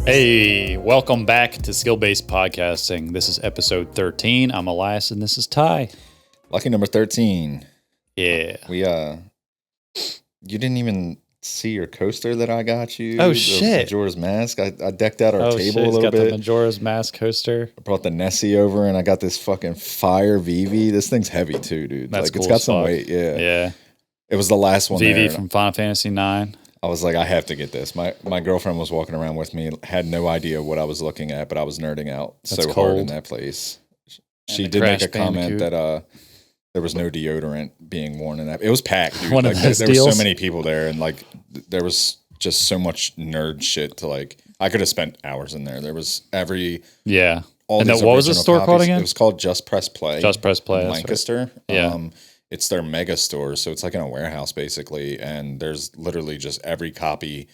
Hey, welcome back to Skill-Based Podcasting. This is episode 13. I'm Elias, and this is Ty. Lucky number 13. Yeah. You didn't even see your coaster that I got you. Oh, the shit. Majora's Mask. I decked out our table a little got bit. The Majora's Mask coaster. I brought the Nessie over, and I got this fucking fire Vivi. This thing's heavy too, dude. That's It's got some weight. Yeah. It was the last one Vivi there. from Final Fantasy 9. I was like, I have to get this. My girlfriend was walking around with me, had no idea what I was looking at, but I was nerding out so hard in that place. She did make a comment that there was no deodorant being worn in that. It was packed, dude. There were so many people there, and there was just so much nerd shit to I could have spent hours in there. There was All and what was the store called again? It was called Just Press Play. Just Press Play in Lancaster. Right. Yeah. It's their mega store, so it's like in a warehouse basically, and there's literally just every copy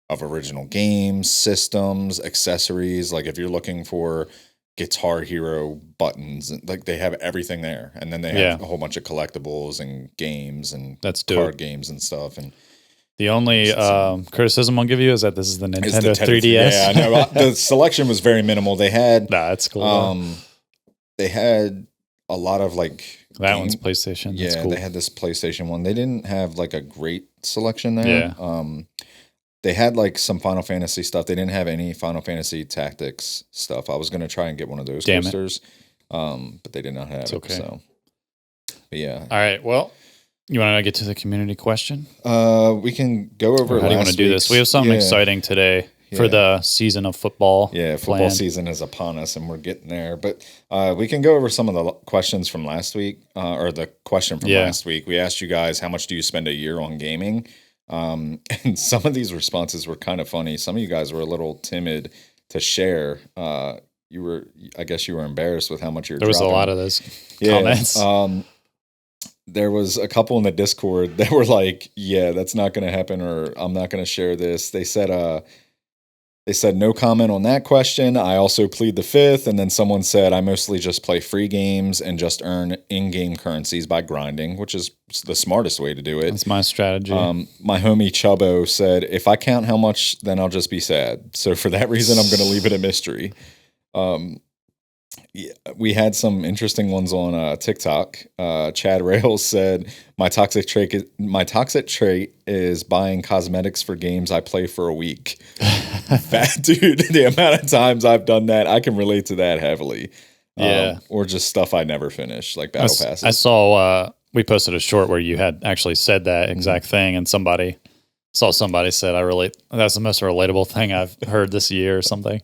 of original games, systems, accessories. Like if you're looking for Guitar Hero buttons, they have everything there, and then they have a whole bunch of collectibles and games and card games and stuff. And the only criticism I'll give you is that this is the Nintendo 3DS. Yeah, I know. The selection was very minimal. They had that's cool. They had a lot of that one's PlayStation. That's cool. They had this PlayStation one. They didn't have a great selection there. Yeah. They had some Final Fantasy stuff. They didn't have any Final Fantasy Tactics stuff. I was going to try and get one of those coasters, but they did not have it. So, but yeah. All right. Well, you want to get to the community question? We can go over. How do you want to do this? We have something exciting today. For the season of football. Yeah, football season is upon us, and we're getting there. But we can go over some of the questions from last week, or the question from last week. We asked you guys, how much do you spend a year on gaming? And some of these responses were kind of funny. Some of you guys were a little timid to share. I guess you were embarrassed with how much you're dropping. There was a lot of those comments. There was a couple in the Discord that were like, yeah, that's not going to happen, or I'm not going to share this. They said, no comment on that question. I also plead the fifth. And then someone said, I mostly just play free games and just earn in-game currencies by grinding, which is the smartest way to do it. That's my strategy. My homie Chubbo said, if I count how much, then I'll just be sad. So for that reason, I'm going to leave it a mystery. We had some interesting ones on TikTok. Chad Rails said, my toxic trait is buying cosmetics for games I play for a week. Fat dude, the amount of times I've done that, I can relate to that heavily. Or just stuff I never finish, like battle passes. I saw we posted a short where you had actually said that exact thing, and somebody said, that's the most relatable thing I've heard this year or something.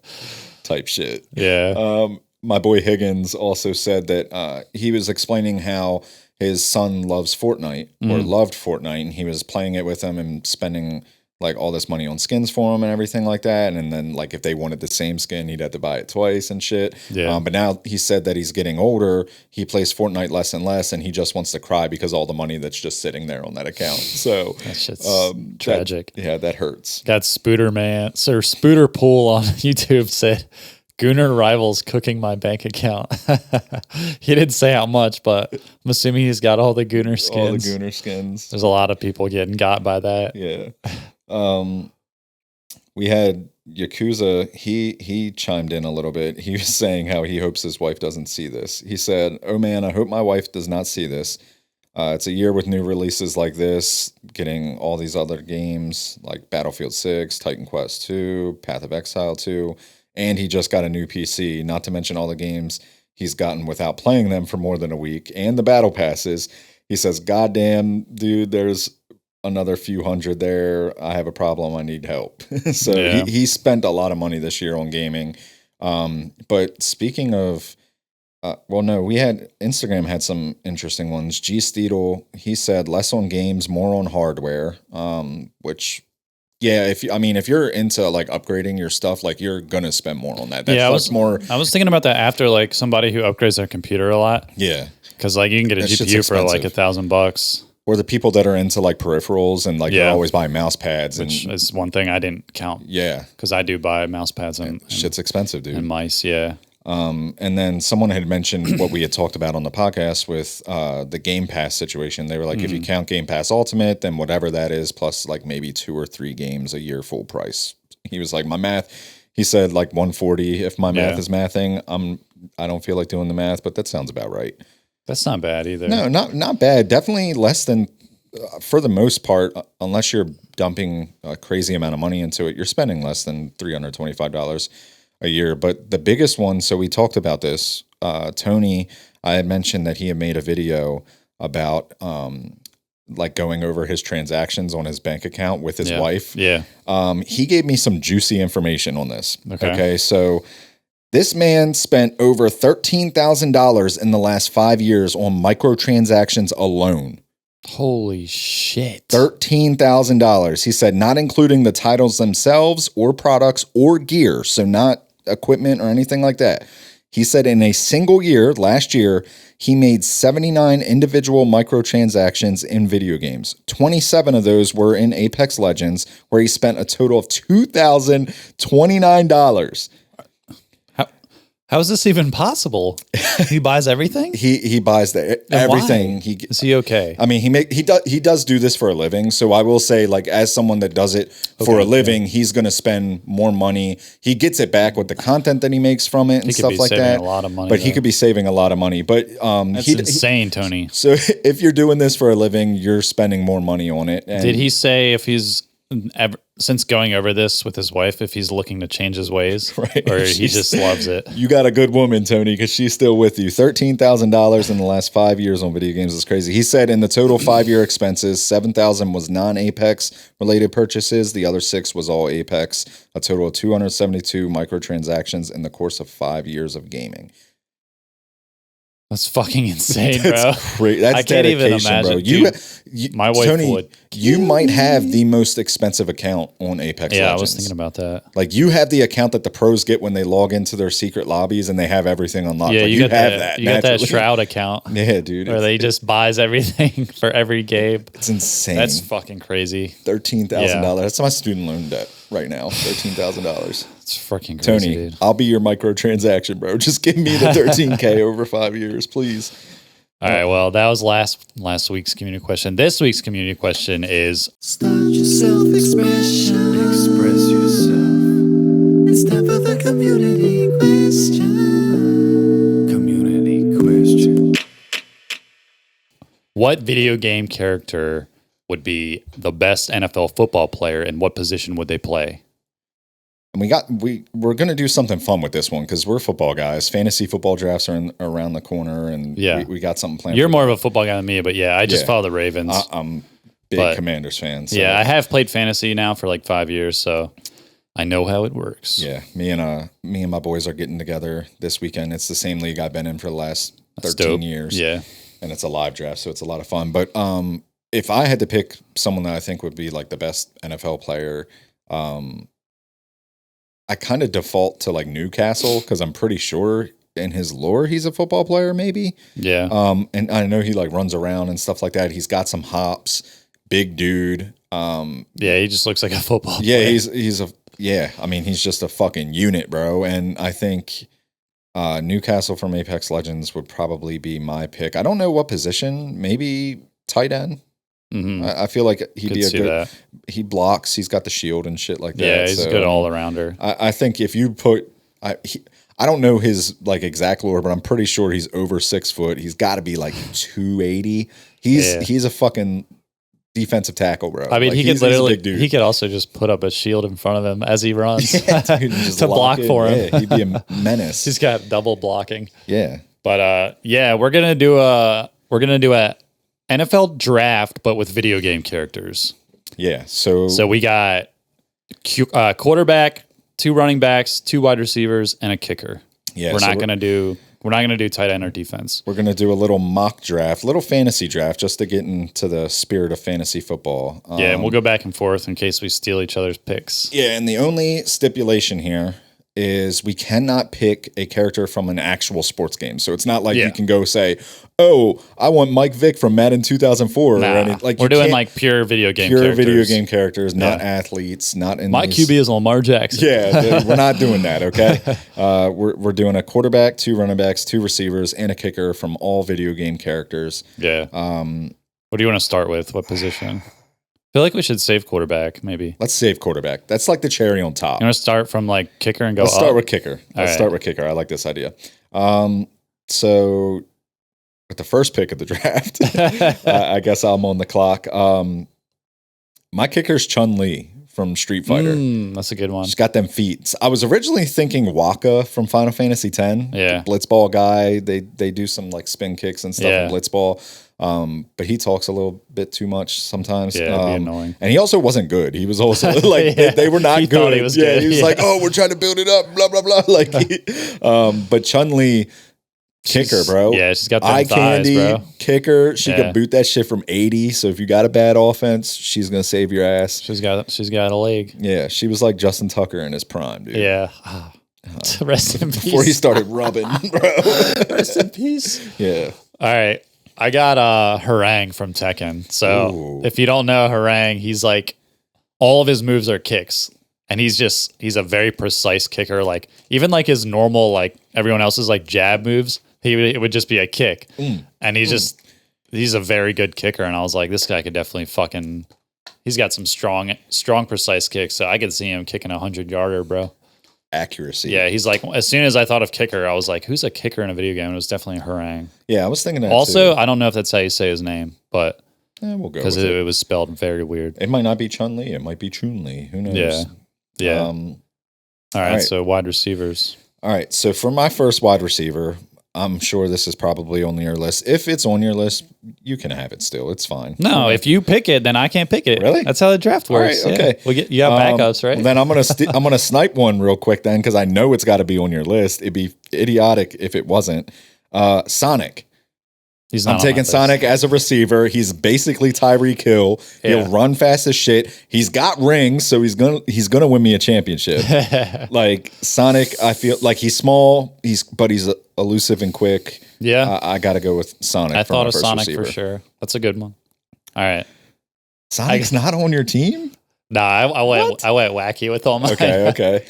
Type shit. Yeah. My boy Higgins also said that he was explaining how his son loves Fortnite or loved Fortnite, and he was playing it with him and spending all this money on skins for him and everything like that. And then if they wanted the same skin, he'd have to buy it twice and shit. Yeah. But now he said that he's getting older. He plays Fortnite less and less, and he just wants to cry because all the money that's just sitting there on that account. So that shit's tragic. That hurts. Got Spooter Pool on YouTube said, Gooner Rivals cooking my bank account. He didn't say how much, but I'm assuming he's got all the Gooner skins. All the Gooner skins. There's a lot of people getting got by that. Yeah. We had Yakuza. He chimed in a little bit. He was saying how he hopes his wife doesn't see this. He said, "Oh man, I hope my wife does not see this. It's a year with new releases like this, getting all these other games like Battlefield 6, Titan Quest 2, Path of Exile 2, and he just got a new PC, not to mention all the games he's gotten without playing them for more than a week, and the battle passes." He says, "Goddamn, dude, there's another few hundred there. I have a problem. I need help." So he spent a lot of money this year on gaming. But speaking of, Instagram had some interesting ones. G Steedle, he said less on games, more on hardware. Which, if you're into upgrading your stuff, you're gonna spend more on that. I was thinking about that after somebody who upgrades their computer a lot. Yeah, because you can get a GPU for $1,000. Or the people that are into peripherals and they're always buying mouse pads. Which is one thing I didn't count. Yeah. Because I do buy mouse pads and shit's expensive, dude. And mice, yeah. And then someone had mentioned what we had talked about on the podcast with the Game Pass situation. They were like, if you count Game Pass Ultimate, then whatever that is, plus maybe 2 or 3 games a year full price. He was like, my math, He said like 140. If my math Yeah. is mathing, I don't feel like doing the math, but that sounds about right. That's not bad either. No, not bad. Definitely less than, for the most part, unless you're dumping a crazy amount of money into it, you're spending less than $325 a year. But the biggest one, so we talked about this. Tony, I had mentioned that he had made a video about like going over his transactions on his bank account with his wife. Yeah. He gave me some juicy information on this. Okay. So this man spent over $13,000 in the last 5 years on microtransactions alone. Holy shit. $13,000. He said, not including the titles themselves or products or gear. So not equipment or anything like that. He said in a single year, last year, he made 79 individual microtransactions in video games. 27 of those were in Apex Legends, where he spent a total of $2,029. How is this even possible? He buys everything? He buys everything. Why? Is he okay? I mean, he does do this for a living. So I will say, like, as someone that does it for a living, he's going to spend more money. He gets it back with the content that he makes from it and stuff like that. A lot of money, but he could be saving a lot of money. But that's insane, Tony. So if you're doing this for a living, you're spending more money on it. And did he say if he's since going over this with his wife, if he's looking to change his ways, right? Or he just loves it? You got a good woman, Tony, because she's still with you. $13,000 in the last 5 years on video games is crazy. He said in the total 5-year expenses, $7,000 was non-Apex related purchases. The other 6 was all Apex. A total of 272 microtransactions in the course of 5 years of gaming. That's fucking insane, bro. That's great. That's I can't even imagine, bro. Dude, my wife Tony, would. You might have the most expensive account on Apex Legends. Yeah, I was thinking about that. Like, you have the account that the pros get when they log into their secret lobbies and they have everything unlocked. Yeah, like, you have that. You got that Shroud account. Yeah, dude. Where they just buys everything for every game. It's insane. That's fucking crazy. $13,000. That's my student loan debt right now. $13,000. It's freaking crazy, Tony, dude. I'll be your microtransaction, bro. Just give me the $13K over 5 years, please. All right, well, that was last week's community question. This week's community question is: start your self-expression. Express yourself. It's time for the community question. Community question. What video game character would be the best NFL football player, and what position would they play? And we're going to do something fun with this one because we're football guys. Fantasy football drafts are around the corner, and we got something planned. You're more of a football guy than me, but I just follow the Ravens. I'm big Commanders fan. So. Yeah, I have played fantasy now for like 5 years, so I know how it works. Yeah, me and my boys are getting together this weekend. It's the same league I've been in for the last 13 years. Yeah, and it's a live draft, so it's a lot of fun. But if I had to pick someone that I think would be like the best NFL player, I kind of default to like Newcastle because I'm pretty sure in his lore he's a football player, maybe. Yeah. And I know he like runs around and stuff like that. He's got some hops, big dude. Yeah, he just looks like a football player. Yeah, I mean, he's just a fucking unit, bro. And I think Newcastle from Apex Legends would probably be my pick. I don't know what position, maybe tight end. Mm-hmm. I feel like he'd be a good. That. He blocks. He's got the shield and shit like that. Yeah, he's a good all arounder. I think if you put, I don't know his like exact lore, but I'm pretty sure he's over 6 foot. He's got to be like 280. He's a fucking defensive tackle, bro. I mean, like, he could literally. He could also just put up a shield in front of him as he runs to block for him. Yeah, he'd be a menace. He's got double blocking. Yeah, but we're gonna do a NFL draft, but with video game characters. Yeah. So we got quarterback, 2 running backs, 2 wide receivers, and a kicker. Yeah. We're not gonna do tight end or defense. We're gonna do a little mock draft, little fantasy draft, just to get into the spirit of fantasy football. And we'll go back and forth in case we steal each other's picks. Yeah, and the only stipulation here is we cannot pick a character from an actual sports game. So it's not like you can go say, "Oh, I want Mike Vick from Madden 2004." Nah, or anything. Like we're doing like pure video game characters, not athletes, not in my QB is Lamar Jackson. Yeah, we're not doing that, okay? We're doing a quarterback, 2 running backs, 2 receivers, and a kicker from all video game characters. Yeah. What do you want to start with? What position? feel like we should save quarterback, maybe. Let's save quarterback. That's like the cherry on top. You want to start from like kicker and go Let's up? start with kicker. Let's right. start with kicker. I like this idea. So with the first pick of the draft, I guess I'm on the clock. My kicker's Chun-Li from Street Fighter. That's a good one. She's got them feet. I was originally thinking Waka from Final Fantasy X. Yeah. The Blitzball guy. They do some like spin kicks and stuff in Blitzball. But he talks a little bit too much sometimes. Yeah, it'd be annoying. And he also wasn't good. He was also like they were not he good. Thought he was good. He was like, oh, we're trying to build it up, blah blah blah. Like, but Chun-Li. Kicker, bro. Yeah, she's got them eye thighs, candy, bro. Kicker. She can boot that shit from 80. So if you got a bad offense, she's gonna save your ass. She's got a leg. Yeah, she was like Justin Tucker in his prime, dude. Yeah. Rest in peace. Before he started rubbing, bro. Rest in peace. Yeah. All right. I got Harang from Tekken. So if you don't know Harang, he's like all of his moves are kicks. And he's a very precise kicker. Like even like his normal, like everyone else's like jab moves, it would just be a kick. And he's a very good kicker. And I was like, this guy could definitely he's got some strong, precise kicks. So I could see him kicking 100-yarder, bro. Accuracy. Yeah, he's like, as soon as I thought of kicker, I was like, who's a kicker in a video game? And it was definitely Harang. Yeah, I was thinking that also, too. I don't know if that's how you say his name, but we'll go because with it was spelled very weird. It might not be Chun-Li. It might be Chun-Li. Who knows? Yeah. All right, so wide receivers. All right, so for my first wide receiver, I'm sure this is probably on your list. If it's on your list, you can have it still. It's fine. No, if you pick it, then I can't pick it. Really? That's how the draft works. All right, okay. Well, you have backups, right? Well, then I'm gonna snipe one real quick then because I know it's got to be on your list. It'd be idiotic if it wasn't. Sonic. I'm taking Sonic as a receiver. He's basically Tyreek Hill. He'll run fast as shit. He's got rings, so he's gonna win me a championship. Like Sonic, I feel like he's small. But he's elusive and quick. Yeah, I got to go with Sonic. I thought of Sonic receiver. for sure. That's a good one. All right, Sonic's not on your team. Nah, I went wacky with all my. Okay.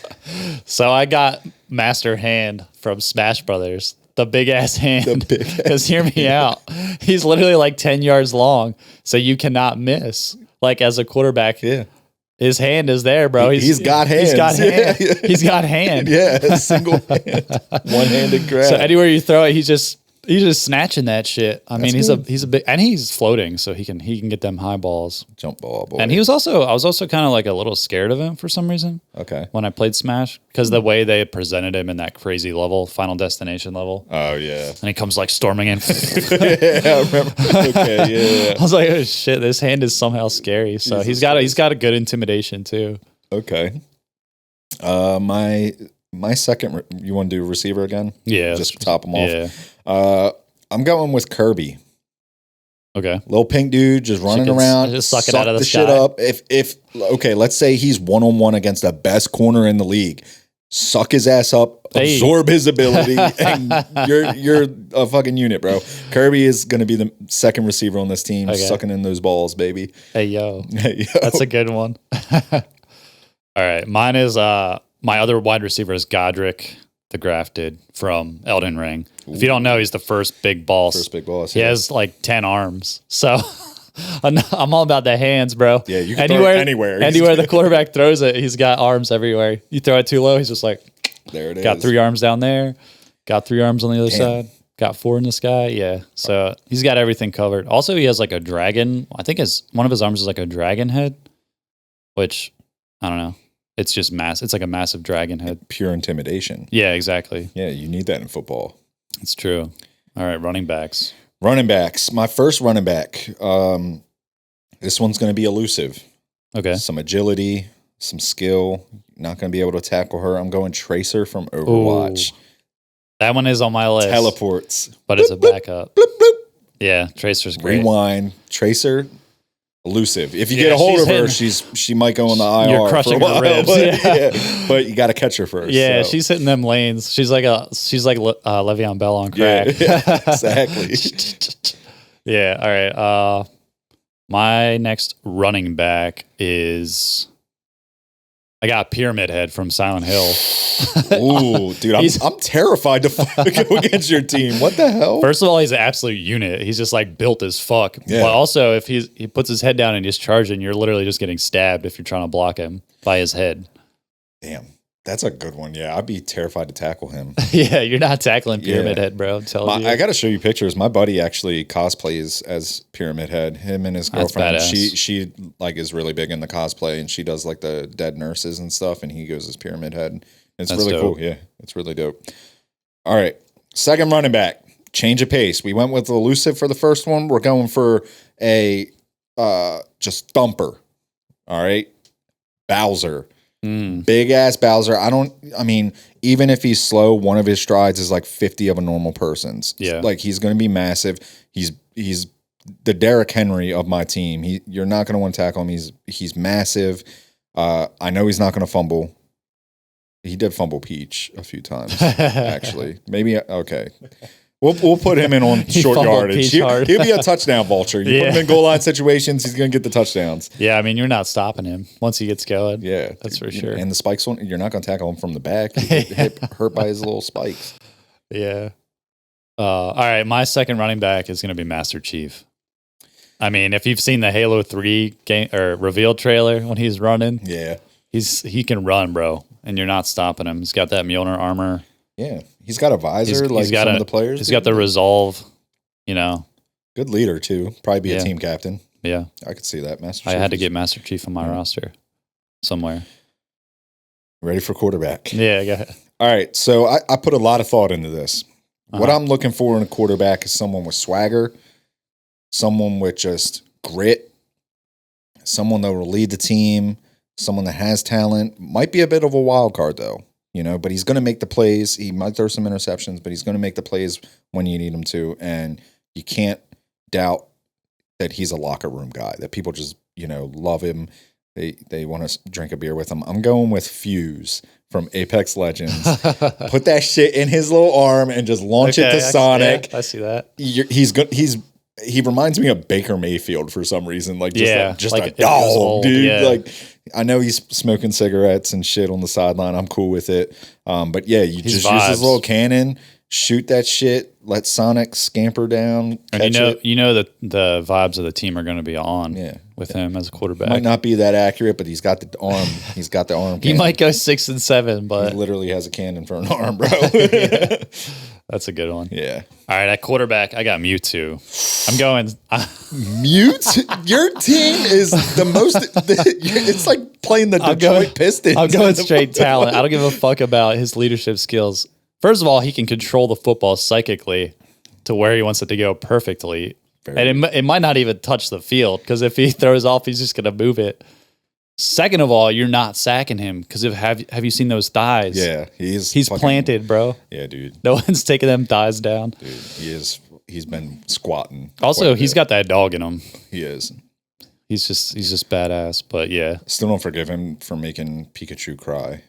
So I got Master Hand from Smash Brothers. The big ass hand. Because hear me out. He's literally like 10 yards long. So you cannot miss. Like as a quarterback. Yeah. His hand is there, bro. He's got hands. He's got hand. Yeah. He's got hand. Yeah. Single hand. One-handed grab. So anywhere you throw it, he's just snatching that shit. I mean, good. he's a big, and he's floating, so he can get them high balls. Jump ball, boy. And I was also kind of like a little scared of him for some reason. Okay. When I played Smash, because the way they presented him in that crazy level, Final Destination level. Oh yeah. And he comes like storming in. Yeah, I remember. Okay, yeah. I was like, oh shit, this hand is somehow scary. So he's got a good intimidation too. Okay. My second, you want to do receiver again? Yeah. Just top them off. Yeah. I'm going with Kirby. Okay. Little pink dude just running around, just suck it out of the shit sky. up. If okay, let's say he's 1-on-1 against the best corner in the league. Suck his ass up, absorb his ability, and you're a fucking unit, bro. Kirby is going to be the second receiver on this team, sucking in those balls, baby. Hey yo, that's a good one. All right, mine is my other wide receiver is Godric, the grafted from Elden Ring. Ooh. If you don't know, he's the first big boss. First big boss. He has like 10 arms, so. I'm all about the hands, bro. Yeah, you can throw it anywhere. Anywhere the quarterback throws it, he's got arms everywhere. You throw it too low, he's just like, there it is. Got 3 arms down there, got 3 arms on the other side, got 4 in the sky. Yeah, so he's got everything covered. Also, he has like a dragon. I think one of his arms is like a dragon head, which I don't know. It's just It's like a massive dragon head. Pure intimidation. Yeah, exactly. Yeah, you need that in football. It's true. All right, running backs. Running backs. My first running back. This one's going to be elusive. Okay. Some agility, some skill. Not going to be able to tackle her. I'm going Tracer from Overwatch. Ooh. That one is on my list. Teleports. But it's a backup. Bloop, bloop. Yeah, Tracer's great. Rewind. Tracer. Elusive. If you get a hold of her, she might go on the IR. You're crushing for a while, her ribs. But, but you got to catch her first. Yeah, so. she's hitting them lanes. She's like Le'Veon Bell on crack. Yeah, exactly. Yeah. All right. My next running back is I got Pyramid Head from Silent Hill. Ooh, dude, I'm terrified to go against your team. What the hell? First of all, he's an absolute unit. He's just like built as fuck. Yeah. But also, if he puts his head down and he's charging, you're literally just getting stabbed if you're trying to block him by his head. Damn. That's a good one. Yeah, I'd be terrified to tackle him. Yeah, you're not tackling Pyramid Head, bro. I'm telling you. I got to show you pictures. My buddy actually cosplays as Pyramid Head. Him and his girlfriend. She like is really big in the cosplay, and she does like the dead nurses and stuff. And he goes as Pyramid Head. It's really dope. Cool. Yeah, it's really dope. All right, second running back. Change of pace. We went with elusive for the first one. We're going for a just thumper. All right, Bowser. Big ass Bowser. I mean, even if he's slow, one of his strides is like 50 of a normal person's. Yeah. Like he's going to be massive. He's the Derrick Henry of my team. You're not going to want to tackle him. He's massive. I know he's not going to fumble. He did fumble Peach a few times, actually. Maybe, okay. We'll put him in on short yardage. He'll be a touchdown vulture. You put him in goal line situations, he's going to get the touchdowns. Yeah, I mean, you're not stopping him once he gets going. Yeah. That's for sure. And the spikes, you're not going to tackle him from the back. You get hurt by his little spikes. Yeah. All right, my second running back is going to be Master Chief. I mean, if you've seen the Halo 3 game or reveal trailer when he's running, he can run, bro, and you're not stopping him. He's got that Mjolnir armor. Yeah, he's got a visor like some of the players. He's got the resolve, you know. Good leader, too. Probably be a team captain. Yeah. I could see that. Master Chief. I had to get Master Chief on my roster somewhere. Ready for quarterback? Yeah, go ahead. All right, so I put a lot of thought into this. What I'm looking for in a quarterback is someone with swagger, someone with just grit, someone that will lead the team, someone that has talent. Might be a bit of a wild card, though. You know, but he's going to make the plays. He might throw some interceptions, but he's going to make the plays when you need him to. And you can't doubt that he's a locker room guy, that people just, you know, love him. They want to drink a beer with him. I'm going with Fuse from Apex Legends. Put that shit in his little arm and just launch it to Sonic. I see that. He reminds me of Baker Mayfield for some reason. Like, just like a dog, old, dude. Yeah. Like, I know he's smoking cigarettes and shit on the sideline. I'm cool with it. But yeah, you just use his little cannon, shoot that shit, let Sonic scamper down. And you know that the vibes of the team are going to be on with him as a quarterback. Might not be that accurate, but he's got the arm. He's got the arm. He might go 6 and 7, but he literally has a cannon for an arm, bro. That's a good one. Yeah. All right, at quarterback, I got Mewtwo. I'm going Mewtwo. Your team is the most. It's like playing the Detroit Pistons. I'm going straight talent. I don't give a fuck about his leadership skills. First of all, he can control the football psychically to where he wants it to go perfectly. And it might not even touch the field because if he throws off, he's just going to move it. Second of all, you're not sacking him because have you seen those thighs? Yeah, he's planted, bro. Yeah, dude. No one's taking them thighs down. Dude, he's been squatting. Also, he's got that dog in him. He is. He's just badass. But yeah, still don't forgive him for making Pikachu cry.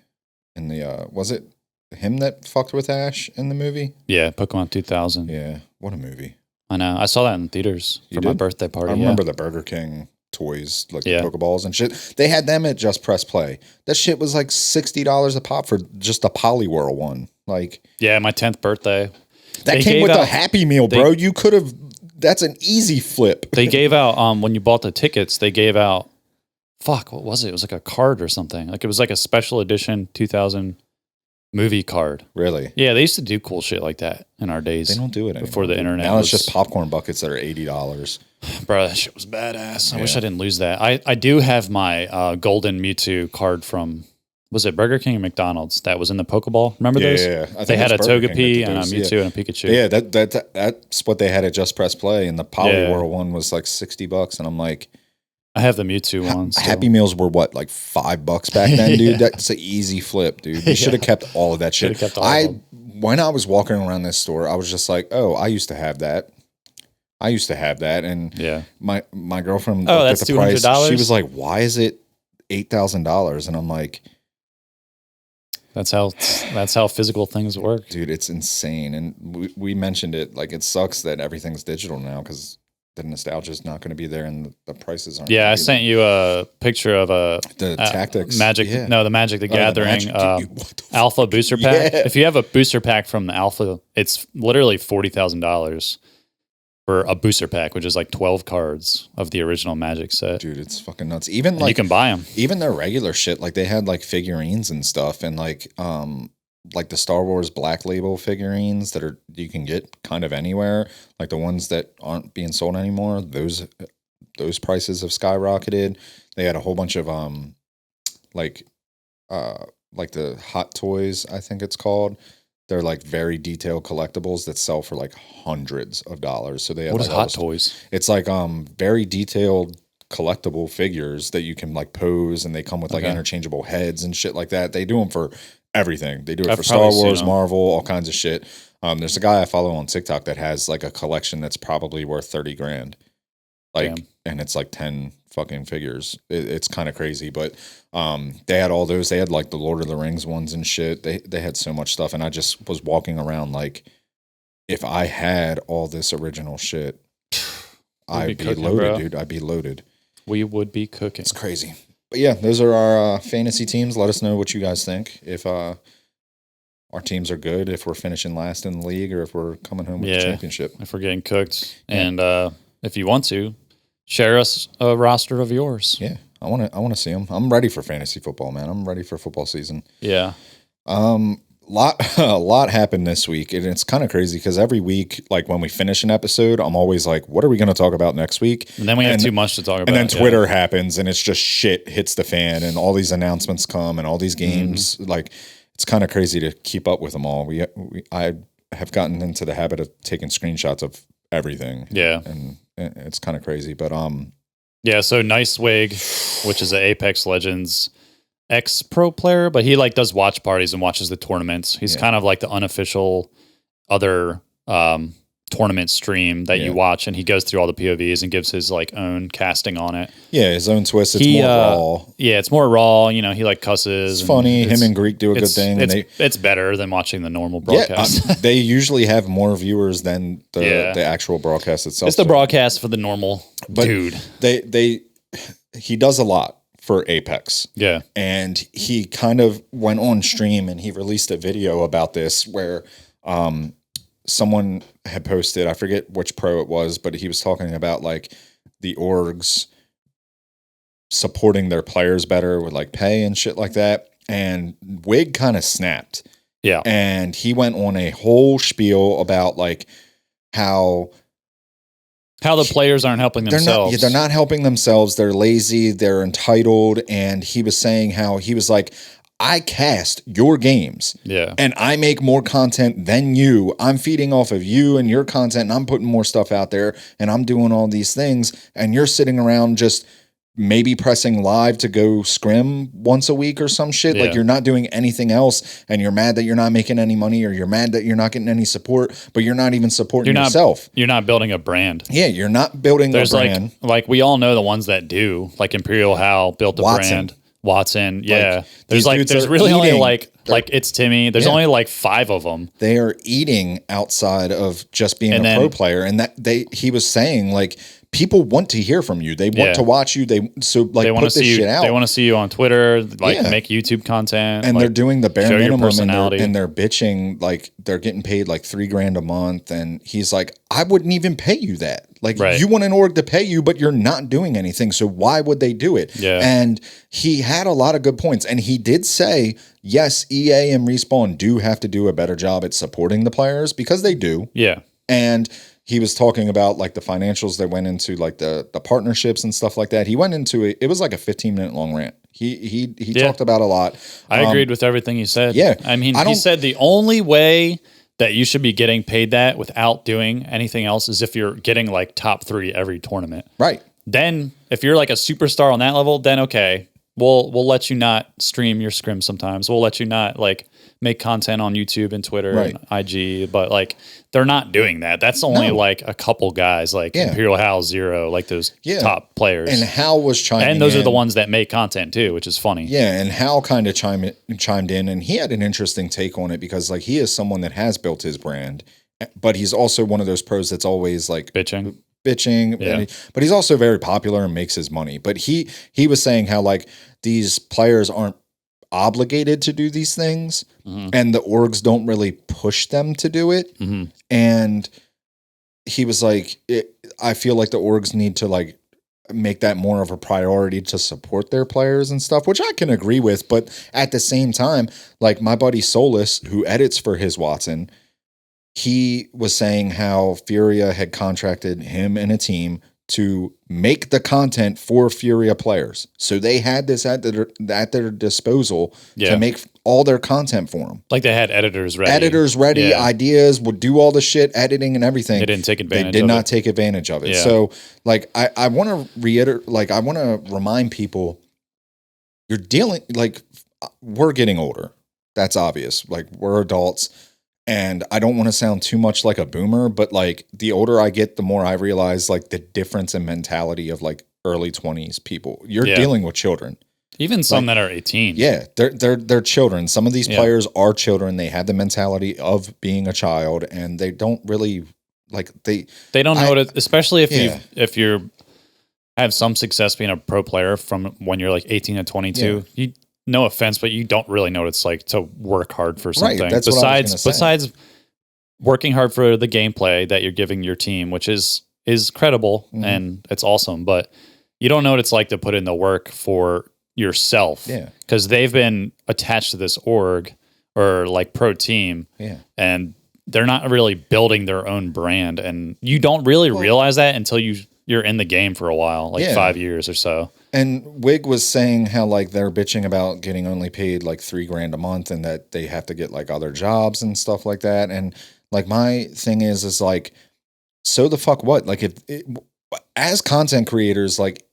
In the was it him that fucked with Ash in the movie? Yeah, Pokemon 2000. Yeah, what a movie. I know. I saw that in theaters for my birthday party. I remember the Burger King toys, like the Pokeballs and shit. They had them at Just Press Play. That shit was like $60 a pop for just a Poliwhirl one. Like, yeah, my 10th birthday. That came with a Happy Meal, bro. You could have. That's an easy flip. They gave out when you bought the tickets. They gave out. Fuck, what was it? It was like a card or something. Like it was like a special edition 2000 movie card. Really? Yeah, they used to do cool shit like that in our days. They don't do it anymore. Before the internet. Now it's just popcorn buckets that are $80. Bro, that shit was badass. I wish I didn't lose that. I do have my golden Mewtwo card from, was it Burger King or McDonald's? That was in the Pokeball. Remember those? Yeah. They had a Togepi and a Mewtwo and a Pikachu. Yeah, that's what they had at Just Press Play. And the Poliwhirl one was like $60. And I'm like, I have the Mewtwo ones. Happy Meals were what, like $5 back then, dude? That's an easy flip, dude. You should have kept all of that shit. When I was walking around this store, I was just like, oh, I used to have that. And my girlfriend looked that's at the price. $200? She was like, why is it $8,000? And I'm like, that's how physical things work. Dude, it's insane. And we mentioned it, like it sucks that everything's digital now because the nostalgia is not going to be there, and the prices aren't. Yeah, I sent you a picture of the tactics Magic. Yeah. No, the Magic the Gathering Alpha booster pack. Yeah. If you have a booster pack from the Alpha, it's literally $40,000 for a booster pack, which is like 12 cards of the original Magic set. Dude, it's fucking nuts. Even and you can buy them. Even their regular shit, like they had like figurines and stuff, and like the Star Wars Black Label figurines that are you can get kind of anywhere, like the ones that aren't being sold anymore. Those prices have skyrocketed. They had a whole bunch of like the Hot Toys, I think it's called. They're like very detailed collectibles that sell for like hundreds of dollars. So they have what like is Hot Toys? It's like very detailed collectible figures that you can like pose, and they come with like interchangeable heads and shit like that. They do them for everything. They do it for Star Wars, Marvel, all kinds of shit. There's a guy I follow on TikTok that has like a collection that's probably worth 30 grand. Like, damn. And it's like 10 fucking figures. It's kind of crazy, but they had all those. They had like the Lord of the Rings ones and shit. They had so much stuff, and I just was walking around like, if I had all this original shit, I'd be loaded, bro. Dude. I'd be loaded. We would be cooking. It's crazy. But yeah, those are our fantasy teams. Let us know what you guys think. If our teams are good, if we're finishing last in the league, or if we're coming home with the championship. If we're getting cooked. Yeah. And if you want to, share us a roster of yours. Yeah, I want to see them. I'm ready for fantasy football, man. I'm ready for football season. Yeah. A lot happened this week, and it's kind of crazy because every week, like when we finish an episode, I'm always like, "What are we going to talk about next week?" And then we have too much to talk about. And then Twitter happens, and it's just shit hits the fan, and all these announcements come, and all these games. Like, it's kind of crazy to keep up with them all. I have gotten into the habit of taking screenshots of everything. Yeah, and it's kind of crazy, but yeah. So Nicewig, which is an Apex Legends ex-pro player, but he like does watch parties and watches the tournaments. He's kind of like the unofficial other tournament stream that you watch, and he goes through all the POVs and gives his like own casting on it. Yeah, his own twist. It's more raw. Yeah, it's more raw. You know, he like cusses. It's funny. Him and Greek do a good thing. It's better than watching the normal broadcast. Yeah, they usually have more viewers than the actual broadcast itself. It's the broadcast for the normal dude. He does a lot for Apex. Yeah. And he kind of went on stream and he released a video about this where someone had posted, I forget which pro it was, but he was talking about like the orgs supporting their players better with like pay and shit like that. And Wig kind of snapped. Yeah. And he went on a whole spiel about like how the players aren't helping themselves. They're not helping themselves. They're lazy. They're entitled. And he was saying how he was like, I cast your games. Yeah. And I make more content than you. I'm feeding off of you and your content, and I'm putting more stuff out there, and I'm doing all these things. And you're sitting around just maybe pressing live to go scrim once a week or some shit. Like you're not doing anything else, and you're mad that you're not making any money, or you're mad that you're not getting any support, but you're not even supporting yourself. You're not building a brand. Yeah, you're not building a brand. Like we all know the ones that do, like Imperial Hal built a brand. Watson, yeah. There's really only like it's Timmy. There's only like 5 of them. They are eating outside of just being a pro player, and he was saying like, people want to hear from you. They want to watch you. They want to see you out. They want to see you on Twitter, make YouTube content. And they're doing the bare minimum, and they're bitching like they're getting paid like $3,000 a month. And he's like, I wouldn't even pay you that. Like you want an org to pay you, but you're not doing anything. So why would they do it? Yeah. And he had a lot of good points. And he did say, yes, EA and Respawn do have to do a better job at supporting the players, because they do. Yeah. And he was talking about like the financials that went into like the partnerships and stuff like that. He went into it. It was like a 15-minute long rant. He talked about a lot. I agreed with everything he said. Yeah. I mean, he said the only way that you should be getting paid that without doing anything else is if you're getting like top 3 every tournament. Right. Then if you're like a superstar on that level, then okay, we'll let you not stream your scrim sometimes. We'll let you not like make content on YouTube and Twitter and IG, but like they're not doing that. That's only like a couple guys, like Imperial Hal, Zero, like those top players. And Hal was chiming in. And those are the ones that make content too, which is funny. Yeah, and Hal kind of chimed in, and he had an interesting take on it, because like he is someone that has built his brand, but he's also one of those pros that's always like bitching. bitching, Yeah. but he's also very popular and makes his money. But he was saying how like these players aren't obligated to do these things, and the orgs don't really push them to do it. And he was like, I feel like the orgs need to like make that more of a priority to support their players and stuff, which I can agree with. But at the same time, like my buddy Solus, who edits for his Watson, he was saying how Furia had contracted him and a team to make the content for Furia players. So they had this at their disposal to make all their content for them. Like they had editors ready. Ideas, would do all the shit, editing and everything. They didn't take advantage of it. They did not take advantage of it. Yeah. So like I want to reiterate, like I want to remind people, you're dealing, like we're getting older. That's obvious. Like we're adults. And I don't want to sound too much like a boomer, but like the older I get, the more I realize like the difference in mentality of like early 20s people. You're dealing with children. Even some that are 18. Yeah, they're children. Some of these players are children. They have the mentality of being a child, and they don't really like they don't know it, especially if you have some success being a pro player from when you're like 18 to 22. You, no offense, but you don't really know what it's like to work hard for something. Right, that's what I was gonna say. Besides working hard for the gameplay that you're giving your team, which is credible and it's awesome, but you don't know what it's like to put in the work for yourself. Yeah. Because they've been attached to this org or like pro team. Yeah. And they're not really building their own brand. And you don't really realize that until you're in the game for a while, like 5 years or so. And Wig was saying how like they're bitching about getting only paid like $3,000 a month and that they have to get like other jobs and stuff like that. And like my thing is like, so the fuck what? Like as content creators, like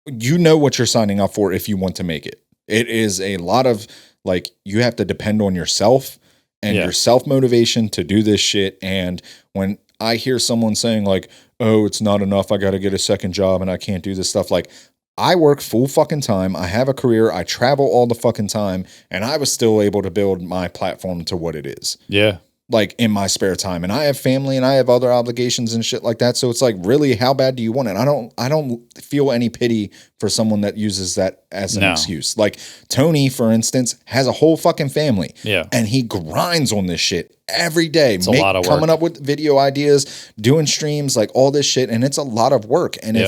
you know what you're signing up for if you want to make it. It is a lot of like you have to depend on yourself and your self-motivation to do this shit. And when I hear someone saying like, oh, it's not enough, I got to get a second job and I can't do this stuff, like I work full fucking time. I have a career. I travel all the fucking time. And I was still able to build my platform to what it is. Yeah. Like in my spare time. And I have family and I have other obligations and shit like that. So it's like, really, how bad do you want it? I don't feel any pity for someone that uses that as an excuse. Like Tony, for instance, has a whole fucking family. Yeah. And he grinds on this shit every day. It's a lot of work. Coming up with video ideas, doing streams, like all this shit. And it's a lot of work. And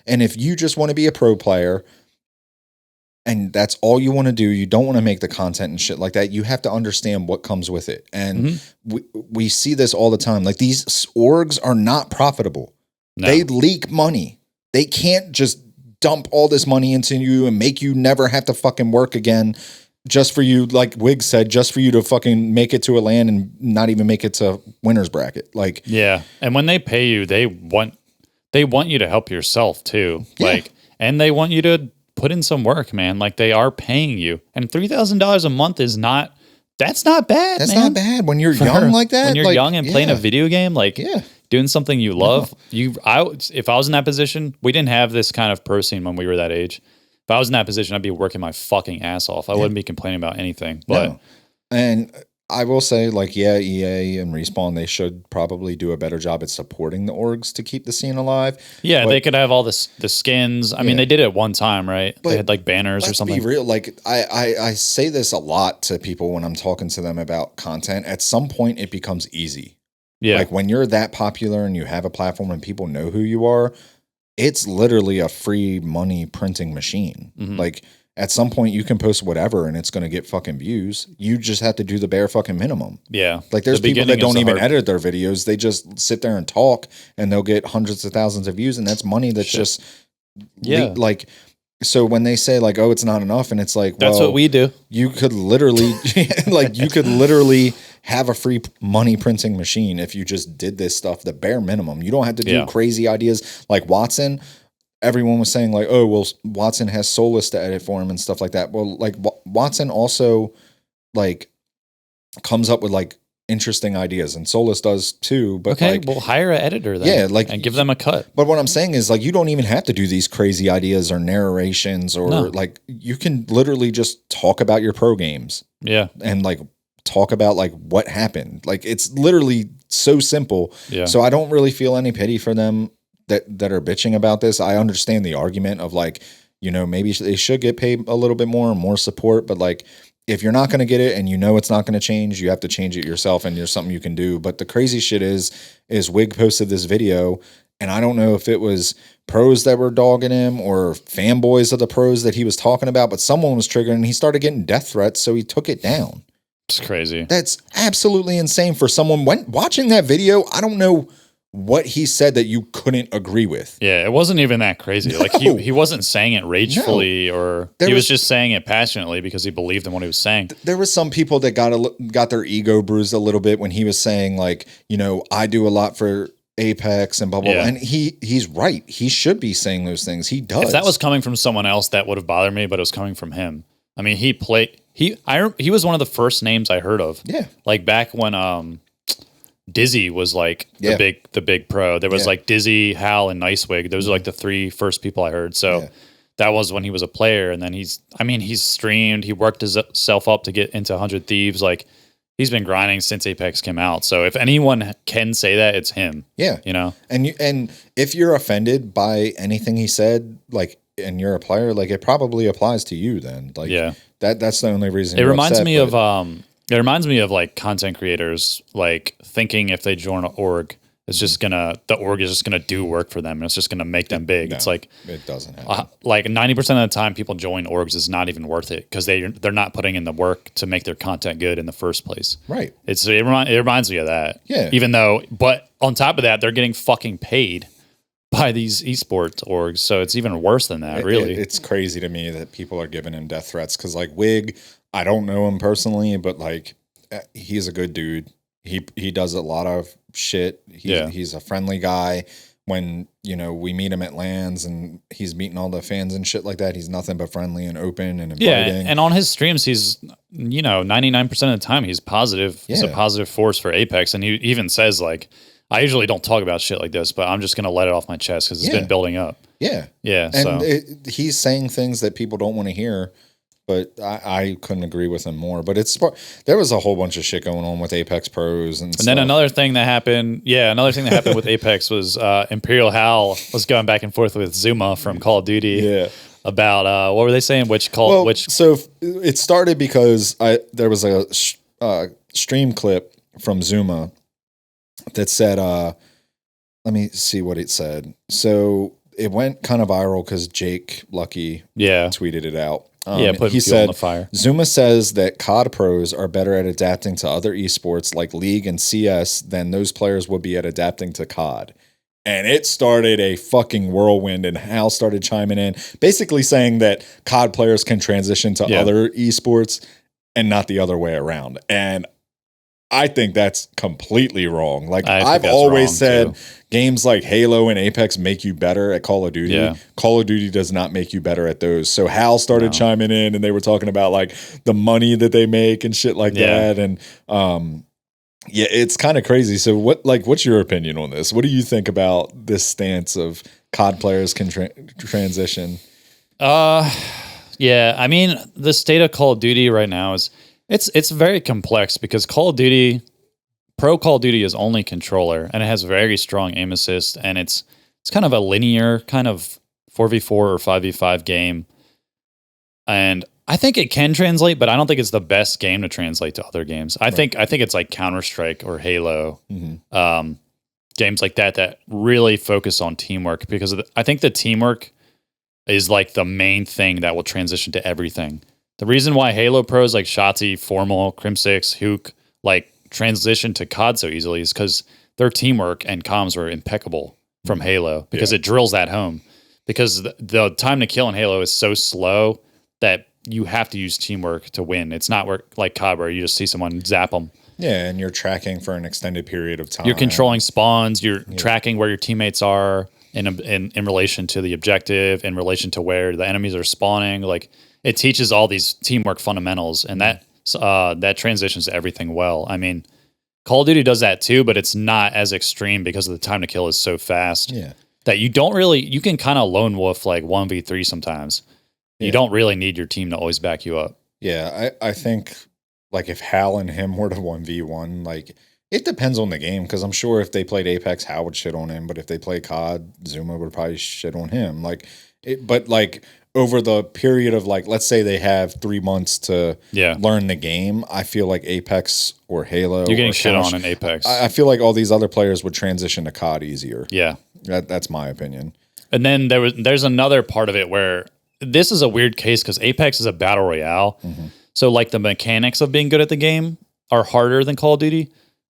if you just want to be a pro player and that's all you want to do, you don't want to make the content and shit like that, you have to understand what comes with it. And we see this all the time. Like these orgs are not profitable. No. They leak money. They can't just dump all this money into you and make you never have to fucking work again just for you, like Wig said, just for you to fucking make it to a LAN and not even make it to winner's bracket. Like, yeah. And when they pay you, they want you to help yourself too. Like, and they want you to put in some work, man. Like they are paying you, and $3,000 a month is not. That's not bad. That's not bad when you're young like that. When you're young and playing a video game, like doing something you love. If I was in that position, we didn't have this kind of pro scene when we were that age. If I was in that position, I'd be working my fucking ass off. I wouldn't be complaining about anything. But and I will say, like, EA and Respawn, they should probably do a better job at supporting the orgs to keep the scene alive. Yeah, they could have all the skins. I mean, they did it one time, right? But they had like banners or something. Let's be real. Like, I say this a lot to people when I'm talking to them about content. At some point, it becomes easy. Yeah. Like, when you're that popular and you have a platform and people know who you are, it's literally a free money printing machine. Like, at some point you can post whatever and it's going to get fucking views. You just have to do the bare fucking minimum. Yeah. Like there's people that don't even edit their videos. They just sit there and talk and they'll get hundreds of thousands of views. And that's money that's just like, so when they say like, oh, it's not enough. And it's like, well, that's what we do. You could literally have a free money printing machine if you just did this stuff, the bare minimum. You don't have to do crazy ideas like Watson. Everyone was saying like, oh, well, Watson has Solus to edit for him and stuff like that. Well, like Watson also like comes up with like interesting ideas and Solus does too. But okay, like, well, hire an editor then. Yeah, like, and give them a cut. But what I'm saying is like, you don't even have to do these crazy ideas or narrations or like, you can literally just talk about your pro games. Yeah. And like talk about like what happened. Like it's literally so simple. Yeah. So I don't really feel any pity for them. that are bitching about this. I understand the argument of like, maybe they should get paid a little bit more support, but like, if you're not going to get it and it's not going to change, you have to change it yourself, and there's something you can do. But the crazy shit is Wig posted this video, and I don't know if it was pros that were dogging him or fanboys of the pros that he was talking about, but someone was triggering and he started getting death threats, so he took it down. It's crazy. That's absolutely insane for someone watching that video. I don't know what he said that you couldn't agree with. Yeah, it wasn't even that crazy. No. Like he wasn't saying it ragefully, or he was just saying it passionately because he believed in what he was saying. There was some people that got their ego bruised a little bit when he was saying like, I do a lot for Apex and blah blah blah. And he's right. He should be saying those things. He does. If that was coming from someone else, that would have bothered me, but it was coming from him. I mean, he was one of the first names I heard of. Yeah. Like back when Dizzy was like the big pro. There was like Dizzy, Hal, and Nicewig. Those are like the three first people I heard. So that was when he was a player. And then he's streamed. He worked himself up to get into 100 Thieves. Like he's been grinding since Apex came out. So if anyone can say that, it's him. Yeah. And if you're offended by anything he said, like, and you're a player, like it probably applies to you then. Like that's the only reason. It reminds me of it reminds me of like content creators like thinking if they join an org, the org is just gonna do work for them and it's just gonna make them big. No, it's like it doesn't happen. Like 90% of the time people join orgs is not even worth it because they're not putting in the work to make their content good in the first place. Right. It reminds me of that. Yeah. But on top of that, they're getting fucking paid by these esports orgs, so it's even worse than that. Really, it's crazy to me that people are giving him death threats because, like, Wig, I don't know him personally, but like, he's a good dude. He does a lot of shit. He's a friendly guy. When we meet him at LANs and he's meeting all the fans and shit like that, he's nothing but friendly and open and inviting. Yeah, and on his streams, he's 99% of the time he's positive. Yeah. He's a positive force for Apex, and he even says like, I usually don't talk about shit like this, but I'm just going to let it off my chest because it's been building up. Yeah. Yeah. And he's saying things that people don't want to hear, but I couldn't agree with him more. But there was a whole bunch of shit going on with Apex Pros and stuff. Then another thing that happened with Apex was Imperial Hal was going back and forth with Zuma from Call of Duty about, what were they saying? So it started because there was a stream clip from Zuma that said, let me see what it said. So it went kind of viral because Jake Lucky tweeted it out. He said, on the fire. Zuma says that COD pros are better at adapting to other esports like League and CS than those players would be at adapting to COD. And it started a fucking whirlwind, and Hal started chiming in, basically saying that COD players can transition to other esports and not the other way around. And I think that's completely wrong. Like I've always said, games like Halo and Apex make you better at Call of Duty. Yeah. Call of Duty does not make you better at those. So Hal started chiming in, and they were talking about like the money that they make and shit like that. And it's kind of crazy. So what's your opinion on this? What do you think about this stance of COD players can transition? Yeah, I mean, the state of Call of Duty right now is it's very complex because Call of Duty is only controller, and it has very strong aim assist, and it's kind of a linear kind of 4v4 or 5v5 game. And I think it can translate, but I don't think it's the best game to translate to other games. I think it's like Counter-Strike or Halo, games like that really focus on teamwork, because I think the teamwork is like the main thing that will transition to everything. The reason why Halo pros like Shotzi, Formal, Crim6, Hook like transition to COD so easily is because their teamwork and comms were impeccable from Halo, because it drills that home. Because the time to kill in Halo is so slow that you have to use teamwork to win. It's not like COD where you just see someone zap them. Yeah, and you're tracking for an extended period of time. You're controlling spawns. You're tracking where your teammates are in relation to the objective, in relation to where the enemies are spawning. Like, it teaches all these teamwork fundamentals, and that transitions to everything well. I mean, Call of Duty does that too, but it's not as extreme because the time to kill is so fast that you can kind of lone wolf like 1v3 sometimes. You don't really need your team to always back you up. Yeah, I think like if Hal and him were to 1v1, like It depends on the game, because I'm sure if they played Apex, Hal would shit on him, but if they play COD, Zuma would probably shit on him. But over the period of let's say they have 3 months to learn the game, I feel like Apex or Halo, you're getting shit on in Apex. I feel like all these other players would transition to COD easier. Yeah, that's my opinion. And then there's another part of it where this is a weird case because Apex is a battle royale, so the mechanics of being good at the game are harder than Call of Duty.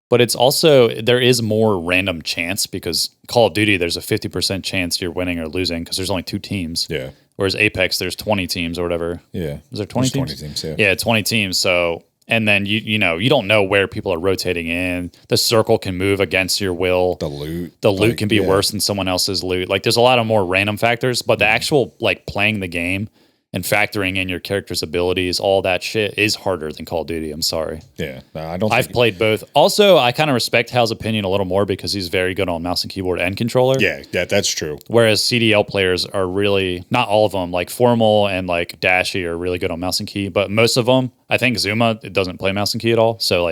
But it's also, there is more random chance because Call of Duty, there's a 50% chance you're winning or losing because there's only 2 teams. Yeah. Whereas Apex, there's 20 teams or whatever. Yeah. Is there 20 teams? 20 teams, yeah. Yeah, 20 teams. So, and then you don't know where people are rotating in. The circle can move against your will. The loot. The loot can be worse than someone else's loot. There's a lot of more random factors, but the actual playing the game and factoring in your character's abilities, all that shit is harder than Call of Duty. I'm sorry. Yeah, no, I don't. I've played both. Also, I kind of respect Hal's opinion a little more because he's very good on mouse and keyboard and controller. Yeah, that's true. Whereas CDL players are really, not all of them, Formal and Dashy are really good on mouse and key, but most of them, I think Zuma doesn't play mouse and key at all. So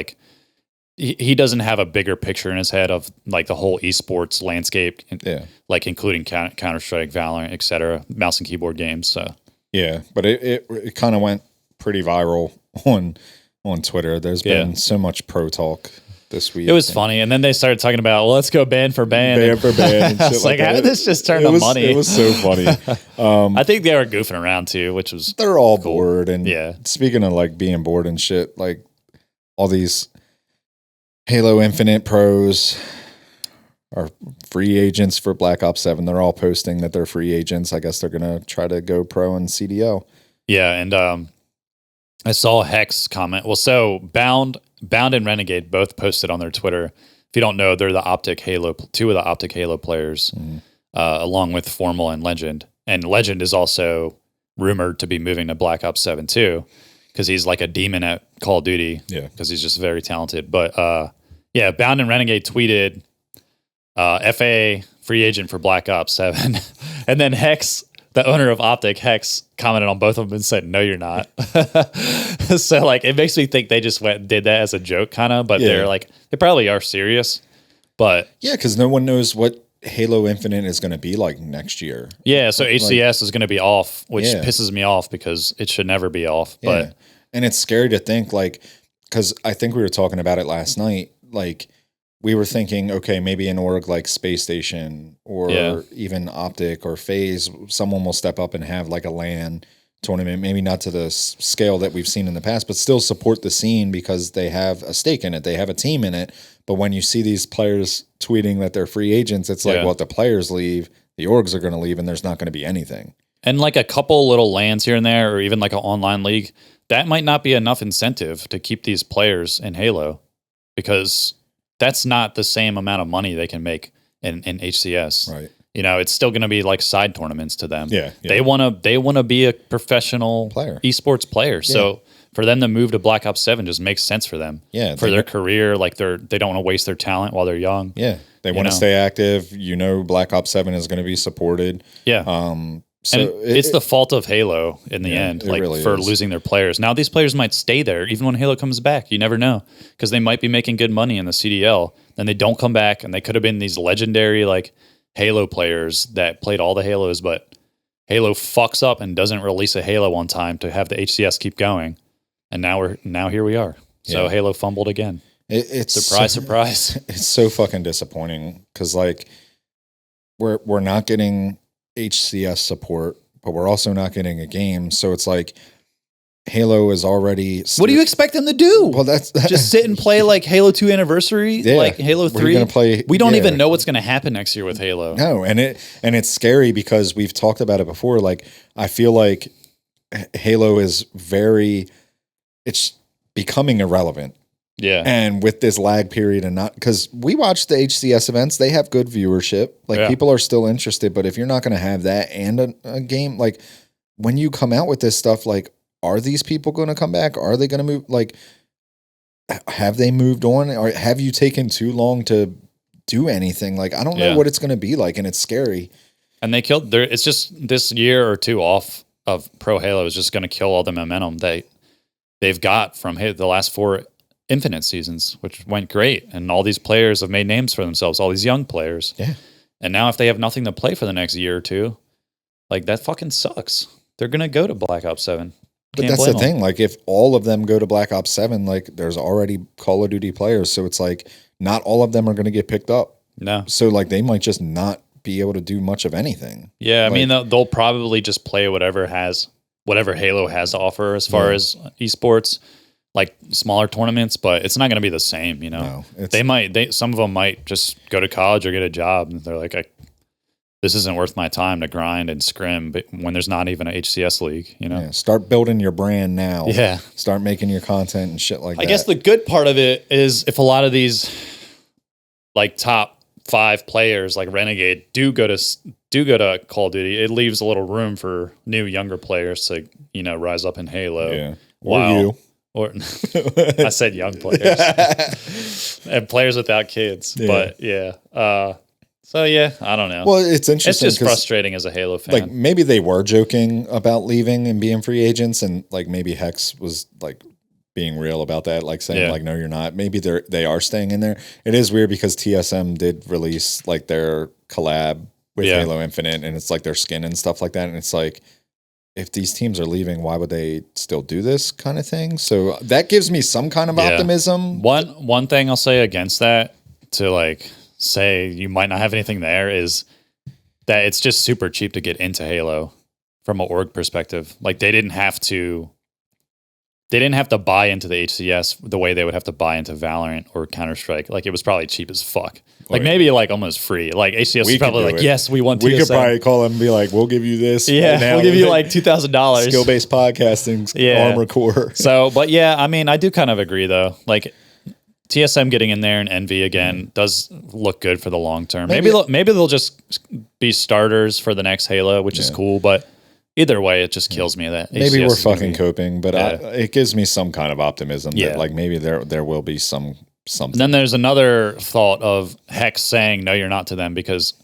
he doesn't have a bigger picture in his head of the whole esports landscape, including Counter-Strike, Valorant, etc., mouse and keyboard games. So. Yeah, but it kind of went pretty viral on Twitter. There's been so much pro talk this week. It was funny, and then they started talking about, well, let's go ban for ban. Ban for ban. And I was how did this just turn to money? It was so funny. I think they were goofing around too, which was they're all cool. bored. And speaking of being bored and shit, all these Halo Infinite pros are free agents for Black Ops 7. They're all posting that they're free agents. I guess they're going to try to go pro in CDL. Yeah, and I saw Hex comment. Well, so Bound and Renegade both posted on their Twitter. If you don't know, they're the Optic Halo, 2 of the Optic Halo players, along with Formal and Legend. And Legend is also rumored to be moving to Black Ops 7 too, because he's like a demon at Call of Duty. Yeah, because he's just very talented. But Bound and Renegade tweeted, FA free agent for Black Ops 7. And then Hex, the owner of Optic, Hex, commented on both of them and said, no, you're not. So it makes me think they just went and did that as a joke kind of, but they're they probably are serious. But yeah, because no one knows what Halo Infinite is going to be like next year. Yeah, so HCS is going to be off, which pisses me off because it should never be off. But and it's scary to think because I think we were talking about it last night, we were thinking, okay, maybe an org like Space Station or even Optic or FaZe, someone will step up and have a LAN tournament, maybe not to the scale that we've seen in the past, but still support the scene because they have a stake in it. They have a team in it. But when you see these players tweeting that they're free agents, it's well, if the players leave, the orgs are going to leave and there's not going to be anything. And a couple little LANs here and there, or even an online league, that might not be enough incentive to keep these players in Halo because that's not the same amount of money they can make in HCS. Right. It's still going to be side tournaments to them. Yeah. They want to be a professional player, esports player. Yeah. So for them to move to Black Ops 7 just makes sense for them. Yeah. For their career, they don't want to waste their talent while they're young. Yeah. They want to stay active. Black Ops 7 is going to be supported. Yeah. So it's the fault of Halo in the end, really for losing their players. Now these players might stay there even when Halo comes back. You never know because they might be making good money in the CDL. Then they don't come back, and they could have been these legendary Halo players that played all the Halos, but Halo fucks up and doesn't release a Halo on time to have the HCS keep going, and now here we are. So Halo fumbled again. It's surprise. It's so fucking disappointing because we're not getting HCS support, but we're also not getting a game. So it's Halo is already. What do you expect them to do? Well, that's just sit and play Halo 2 Anniversary, Halo 3. Gonna play, we don't even know what's going to happen next year with Halo. No, and it's scary because we've talked about it before. I feel like Halo is it's becoming irrelevant. Yeah. And with this lag period and not because we watch the HCS events, they have good viewership. People are still interested, but if you're not going to have that and a game, when you come out with this stuff, are these people going to come back? Are they going to move? Have they moved on? Or have you taken too long to do anything? I don't know what it's going to be like, and it's scary. And they killed it's just this year or two off of Pro Halo is just going to kill all the momentum they've got from the last 4 Infinite seasons, which went great. And all these players have made names for themselves, all these young players. Yeah. And now if they have nothing to play for the next year or two, like that fucking sucks. They're going to go to Black Ops 7. But that's the thing. Like if all of them go to Black Ops 7, like there's already Call of Duty players. So it's like not all of them are going to get picked up. No. So like they might just not be able to do much of anything. Yeah. I mean, they'll probably just play whatever Halo has to offer as far as esports, like smaller tournaments, but it's not going to be the same, you know. No, some of them might just go to college or get a job, and they're like, this isn't worth my time to grind and scrim, but when there's not even an HCS league, you know. Yeah, start building your brand now. Yeah, start making your content and shit like that. I guess the good part of it is if a lot of these like top 5 players like Renegade do go to Call of Duty, it leaves a little room for new younger players to, you know, rise up in Halo. Yeah. Or I said young players and players without kids. Yeah. But yeah. So yeah, I don't know. Well, it's interesting. It's just frustrating as a Halo fan. Like maybe they were joking about leaving and being free agents, and like maybe Hex was like being real about that, like saying like, no, you're not. Maybe they are staying in there. It is weird because TSM did release like their collab with Halo Infinite, and it's like their skin and stuff like that. And it's like, if these teams are leaving, why would they still do this kind of thing? So that gives me some kind of optimism. One thing I'll say against that, to like say you might not have anything there, is that it's just super cheap to get into Halo from an org perspective. Like they didn't have to buy into the HCS the way they would have to buy into Valorant or Counter-Strike. Like it was probably cheap as fuck. Like maybe like almost free. Like HCS was probably like, yes, we want TSM. We could probably call them and be like, we'll give you this. Yeah, we'll give you like $2,000. Skill-based podcasting, Armor Core. So, but yeah, I mean, I do kind of agree though. Like TSM getting in there and Envy again does look good for the long term. Maybe they'll just be starters for the next Halo, which is cool, but either way, it just kills me that maybe HCS we're fucking coping, but it gives me some kind of optimism that like maybe there will be something. And then there's another thought of Hex saying no, you're not to them, because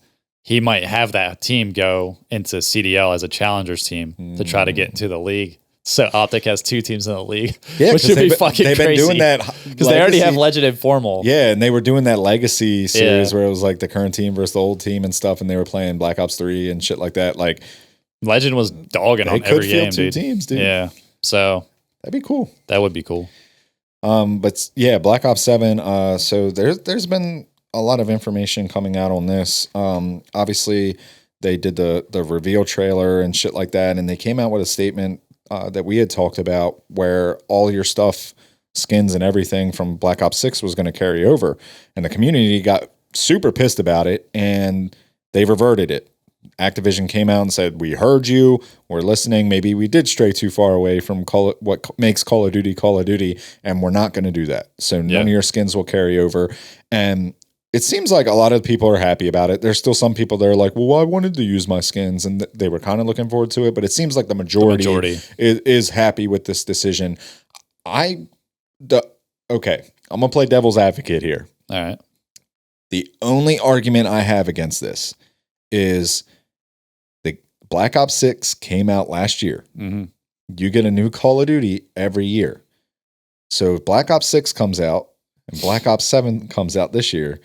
he might have that team go into CDL as a challengers team to try to get into the league. So Optic has 2 teams in the league, which would be fucking crazy. They've been doing that because they already have Legend and Formal. Yeah, and they were doing that Legacy series where it was like the current team versus the old team and stuff, and they were playing Black Ops 3 and shit like that. Like Legend was dogging on every game, dude. Teams, dude. Yeah, so that'd be cool. That would be cool. But yeah, Black Ops 7. So there's been a lot of information coming out on this. Obviously, they did the reveal trailer and shit like that, and they came out with a statement that we had talked about, where all your stuff, skins and everything from Black Ops 6 was going to carry over. And the community got super pissed about it, and they reverted it. Activision came out and said, we heard you, we're listening. Maybe we did stray too far away from what makes Call of Duty, and we're not going to do that. So none of your skins will carry over. And it seems like a lot of people are happy about it. There's still some people that are like, well, I wanted to use my skins, and they were kind of looking forward to it. But it seems like the majority. Is happy with this decision. Okay, I'm going to play devil's advocate here. All right. The only argument I have against this is the Black Ops 6 came out last year. Mm-hmm. You get a new Call of Duty every year. So if Black Ops 6 comes out and Black Ops 7 comes out this year,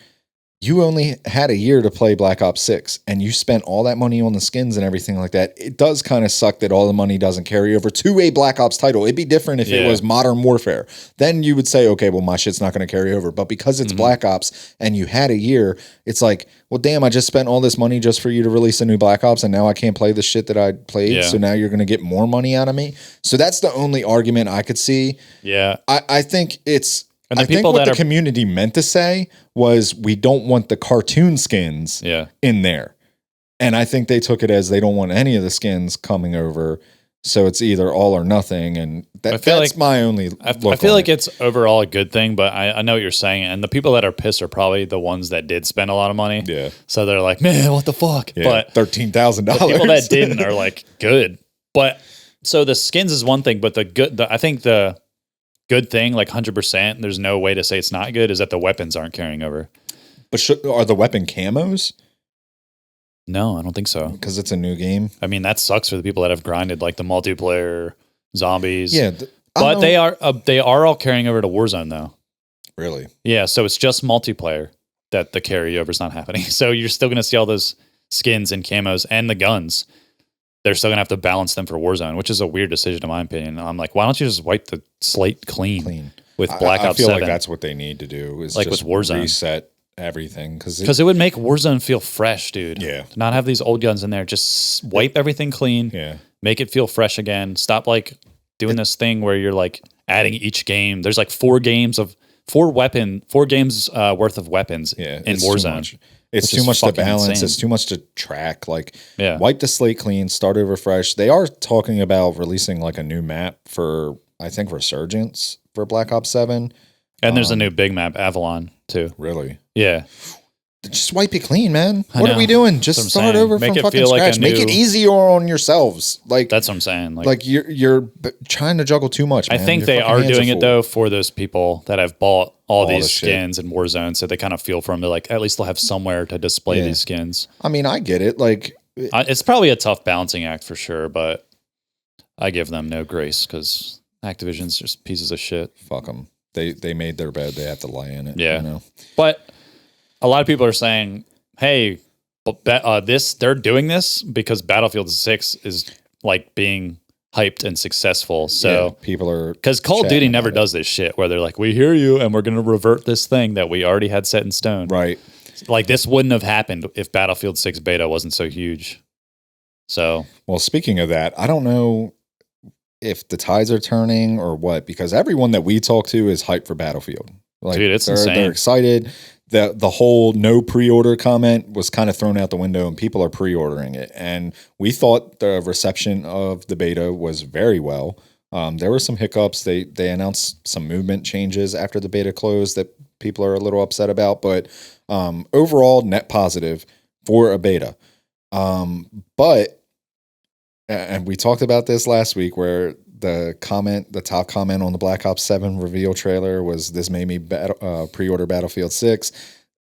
you only had a year to play Black Ops 6, and you spent all that money on the skins and everything like that. It does kind of suck that all the money doesn't carry over to a Black Ops title. It'd be different if it was Modern Warfare. Then you would say, okay, well, my shit's not going to carry over. But because it's Black Ops and you had a year, it's like, well, damn, I just spent all this money just for you to release a new Black Ops, and now I can't play the shit that I played. Yeah. So now you're going to get more money out of me. So that's the only argument I could see. Yeah. I think it's... And I think what the community meant to say was, we don't want the cartoon skins in there. And I think they took it as they don't want any of the skins coming over. So it's either all or nothing. And that's my only look I feel like it's overall a good thing, but I know what you're saying. And the people that are pissed are probably the ones that did spend a lot of money. Yeah. So they're like, man, what the fuck? Yeah, but $13,000. The people that didn't are like, good. But so the skins is one thing, but I think the good thing, like 100%, there's no way to say it's not good, is that the weapons aren't carrying over. But are the weapon camos? No, I don't think so. Because it's a new game. I mean, that sucks for the people that have grinded like the multiplayer zombies. Yeah, but they are all carrying over to Warzone though. Really? Yeah, so it's just multiplayer that the carryover's not happening. So you're still going to see all those skins and camos and the guns. They're still going to have to balance them for Warzone, which is a weird decision in my opinion. I'm like, why don't you just wipe the slate clean. With Black Ops 7? I feel like that's what they need to do is like just with Warzone. Reset everything. Because it would make Warzone feel fresh, dude. Yeah. To not have these old guns in there. Just wipe everything clean. Yeah. Make it feel fresh again. Stop like doing this thing where you're like adding each game. There's like 4 games worth of weapons in Warzone. It's too much to balance. Insane. It's too much to track. Like, wipe the slate clean, start over fresh. They are talking about releasing like a new map for, I think, Resurgence for Black Ops 7. And there's a new big map, Avalon, too. Really? Yeah. Just wipe it clean, man. What are we doing? Just start over from fucking scratch. Make it easier on yourselves. Like that's what I'm saying. Like you're trying to juggle too much, man. I think they are doing it though for those people that have bought all these skins in Warzone, so they kind of feel for them to like at least they'll have somewhere to display these skins. I mean, I get it. Like it's probably a tough balancing act for sure, but I give them no grace because Activision's just pieces of shit. Fuck them. They made their bed. They have to lie in it. Yeah. You know? But a lot of people are saying, hey, they're doing this because Battlefield 6 is like being hyped and successful. So people are, because Call of Duty never does this shit where they're like, we hear you and we're going to revert this thing that we already had set in stone. Right. Like this wouldn't have happened if Battlefield 6 beta wasn't so huge. So, well, speaking of that, I don't know if the tides are turning or what, because everyone that we talk to is hyped for Battlefield. Like, dude, it's insane. They're excited. The whole no pre-order comment was kind of thrown out the window and people are pre-ordering it. And we thought the reception of the beta was very well. There were some hiccups. They announced some movement changes after the beta closed that people are a little upset about, but overall net positive for a beta. But and we talked about this last week where the top comment on the Black Ops 7 reveal trailer was, this made me pre-order Battlefield 6.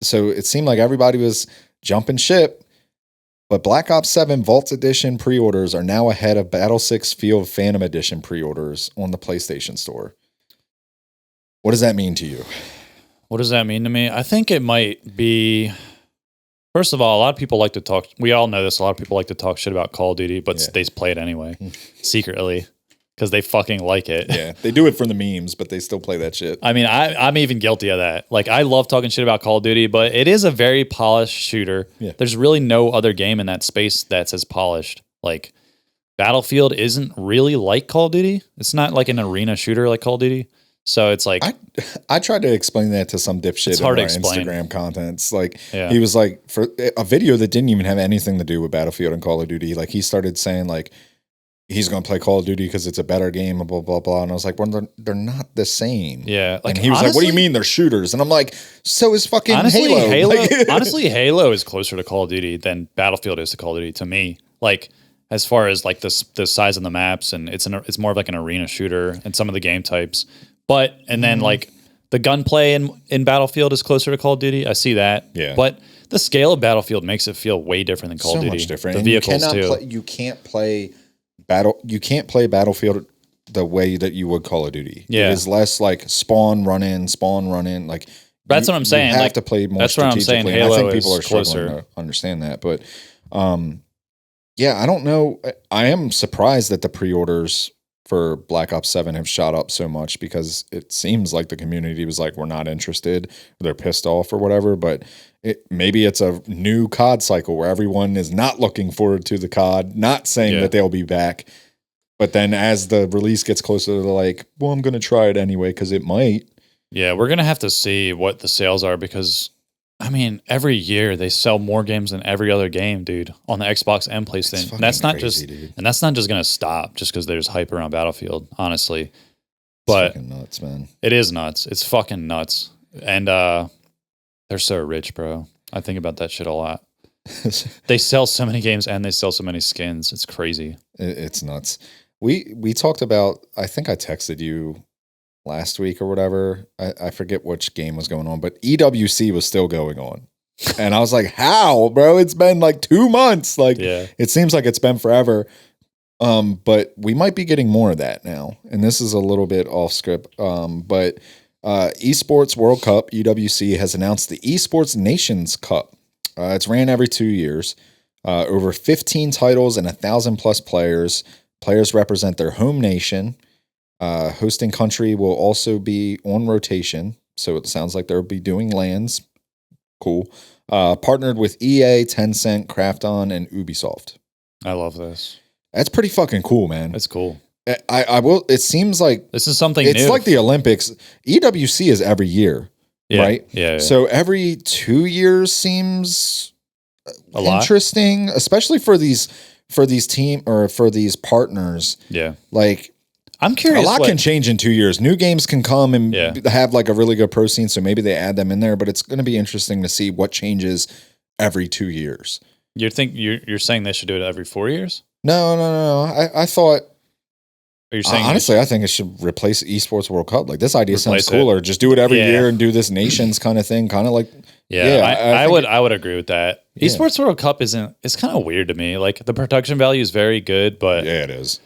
So it seemed like everybody was jumping ship, but Black Ops 7 Vault Edition pre-orders are now ahead of Battle 6 Field Phantom Edition pre-orders on the PlayStation Store. What does that mean to you? What does that mean to me? I think it might be... First of all, a lot of people like to talk. We all know this. A lot of people like to talk shit about Call of Duty, but they play it anyway, secretly, because they fucking like it. Yeah, they do it for the memes, but they still play that shit. I mean, I'm even guilty of that. Like, I love talking shit about Call of Duty, but it is a very polished shooter. Yeah. There's really no other game in that space that's as polished. Like, Battlefield isn't really like Call of Duty. It's not like an arena shooter like Call of Duty. So it's like I tried to explain that to some dipshit in our Instagram contents. Like he was like, for a video that didn't even have anything to do with Battlefield and Call of Duty, like he started saying like he's going to play Call of Duty because it's a better game, blah blah blah. And I was like, well, they're not the same. Yeah, like, and he was honestly, like, what do you mean they're shooters? And I'm like, so is fucking Halo. Like, honestly, Halo is closer to Call of Duty than Battlefield is to Call of Duty to me. Like, as far as like the size of the maps, and it's more of like an arena shooter and some of the game types. But, and then like the gunplay in Battlefield is closer to Call of Duty. I see that. Yeah. But the scale of Battlefield makes it feel way different than Call of Duty. So much different. The vehicles too. You can't play Battlefield the way that you would Call of Duty. Yeah. It is less like spawn, run in. Like that's what I'm saying. You have to play more strategically. That's what I'm saying. Halo I think people are closer. struggling to understand that. But yeah, I don't know. I am surprised that the pre-orders for Black Ops 7 have shot up so much, because it seems like the community was like, we're not interested, they're pissed off or whatever, but maybe it's a new COD cycle where everyone is not looking forward to the COD, not saying that they'll be back, but then as the release gets closer, they're like, well, I'm going to try it anyway because it might. Yeah, we're going to have to see what the sales are, because I mean, every year they sell more games than every other game, dude, on the Xbox and PlayStation. And that's not crazy, and that's not just going to stop just because there's hype around Battlefield, honestly. But it's fucking nuts, man. It is nuts. It's fucking nuts. And they're so rich, bro. I think about that shit a lot. They sell so many games and they sell so many skins. It's crazy. It's nuts. We talked about, I think I texted you last week or whatever. I forget which game was going on, but EWC was still going on. And I was like, how, bro? It's been like 2 months. Like, it seems like it's been forever. But we might be getting more of that now. And this is a little bit off script. But Esports World Cup, UWC, has announced the Esports Nations Cup. It's ran every 2 years. Over 15 titles and 1,000 plus players. Players represent their home nation. Hosting country will also be on rotation. So it sounds like they'll be doing lands. Cool. Partnered with EA, Tencent, Krafton, and Ubisoft. I love this. That's pretty fucking cool, man. It's cool. I will. It seems like this is something it's new. like the Olympics. EWC is every year, right? Yeah. So every 2 years seems a lot. Interesting, especially for these team or for these partners. Yeah. Like, I'm curious. A lot can change in 2 years. New games can come and have like a really good pro scene, so maybe they add them in there. But it's going to be interesting to see what changes every 2 years. You're saying they should do it every 4 years? No. I thought. Are you saying honestly, I think it should replace Esports World Cup. Like, this idea sounds cooler. Just do it every year and do this nations kind of thing. Kind of like. I would agree with that. Yeah. Esports World Cup it's kind of weird to me. Like, the production value is very good, but yeah, it is.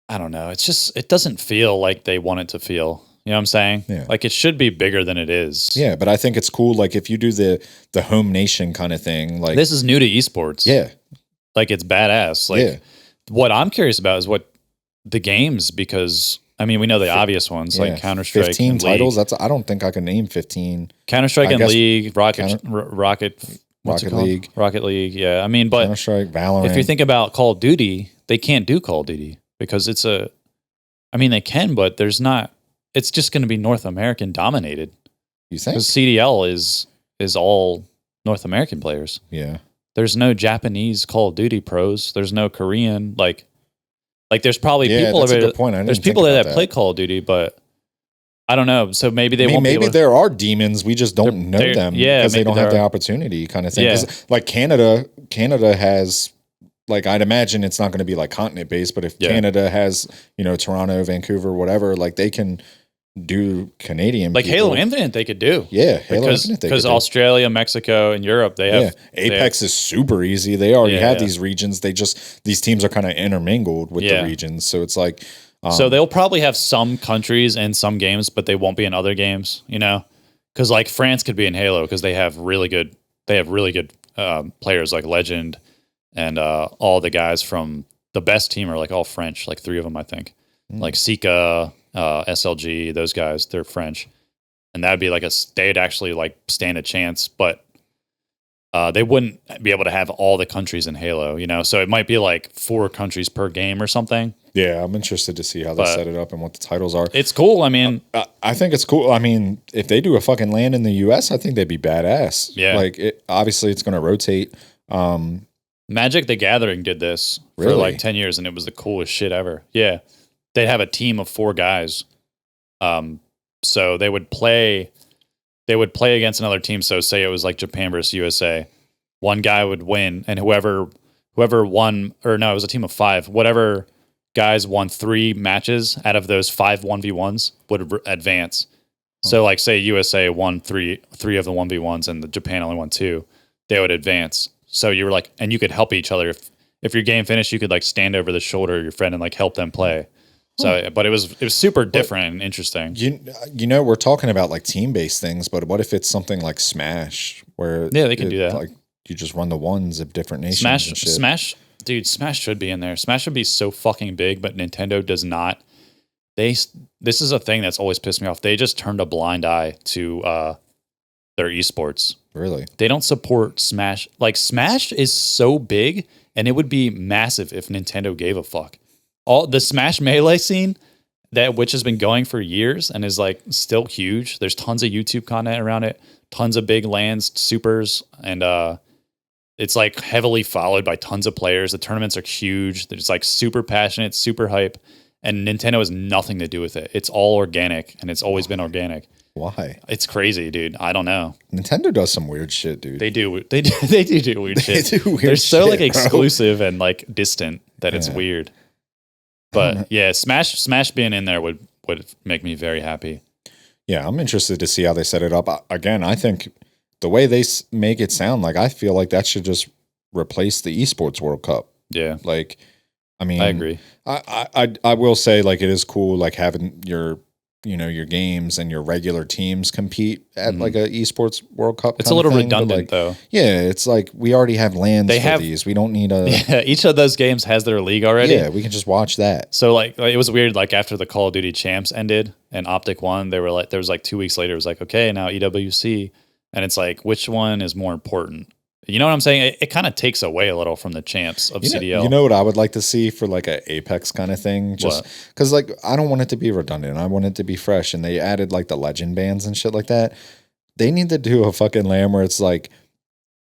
I don't know. It's just, it doesn't feel like they want it to feel. You know what I'm saying? Yeah. Like, it should be bigger than it is. Yeah, but I think it's cool. Like, if you do the home nation kind of thing, like, this is new to esports. Yeah, like, it's badass. Like, what I'm curious about is what the games, because I mean, we know the obvious ones like Counter-Strike. 15 titles. I don't think I can name 15. Counter-Strike and League, Rocket League. Rocket League. Yeah, I mean, but Counter-Strike, Valorant. If you think about Call of Duty, they can't do Call of Duty because they can, but there's not. It's just going to be North American dominated. You think? Because CDL is all North American players. Yeah. There's no Japanese Call of Duty pros. There's no Korean like there's probably people that's a good point. There's people that play Call of Duty, but I don't know. So maybe they won't. Maybe there are demons. We just don't know them because they don't have the opportunity, kind of thing. Yeah. Like Canada has, like, I'd imagine it's not going to be like continent based, but if Canada has, Toronto, Vancouver, whatever, like they can do Canadian like people. Halo Infinite they could do. Yeah, Halo Infinite because Australia, Mexico, and Europe they have Apex is super easy. They already have these regions. These teams are kind of intermingled with the regions, so it's like so they'll probably have some countries in some games, but they won't be in other games. Because like France could be in Halo because they have really good players like Legend and all the guys from the best team are like all French, like 3 of them I think, like Sika. SLG, those guys, they're French, and that'd be like they'd actually like stand a chance, but they wouldn't be able to have all the countries in Halo, so it might be like 4 countries per game or something. Yeah, I'm interested to see how they set it up and what the titles are. It's cool. I mean, I think it's cool. I mean, if they do a fucking land in the US, I think they'd be badass. Yeah, like obviously it's going to rotate. Magic the Gathering did this for like 10 years, and it was the coolest shit ever. Yeah. They'd have a team of 4 guys. So they would play against another team. So say it was like Japan versus USA. One guy would win, and whoever won, or no, it was a team of 5. Whatever guys won 3 matches out of those 5 1v1s would advance. So like say USA won 3 of the 1v1s and the Japan only won 2, they would advance. So you were like, and you could help each other. If your game finished, you could like stand over the shoulder of your friend and like help them play. So, but it was super different and interesting. We're talking about like team-based things, but what if it's something like Smash, where they can do that. Like you just run the ones of different nations. Smash should be in there. Smash should be so fucking big, but Nintendo does not. This is a thing that's always pissed me off. They just turned a blind eye to their esports. Really? They don't support Smash. Like Smash is so big, and it would be massive if Nintendo gave a fuck. All the Smash Melee scene which has been going for years and is like still huge. There's tons of YouTube content around it, tons of big lands, supers, and it's like heavily followed by tons of players. The tournaments are huge. They're just like super passionate, super hype, and Nintendo has nothing to do with it. It's all organic, and it's always been organic. Why? It's crazy, dude. I don't know. Nintendo does some weird shit, dude. They do weird shit. They're so like exclusive and like distant that it's weird. But yeah, Smash being in there would make me very happy. Yeah, I'm interested to see how they set it up. Again, I think the way they make it sound, like I feel like that should just replace the Esports World Cup. Yeah, like I mean, I agree. I will say like it is cool like having your your games and your regular teams compete at like a esports World Cup. It's a little redundant though. Yeah, it's like we already have LANs for these. We don't need a. Yeah, each of those games has their league already. Yeah, we can just watch that. So like it was weird. Like after the Call of Duty Champs ended and Optic won, they were like, there was like 2 weeks later, it was like, okay, now EWC, and it's like, which one is more important? You know what I'm saying? It kind of takes away a little from the champs of CDL. You know what I would like to see for like a Apex kind of thing? Just because like I don't want it to be redundant. I want it to be fresh. And they added like the legend bands and shit like that. They need to do a fucking LAN where it's like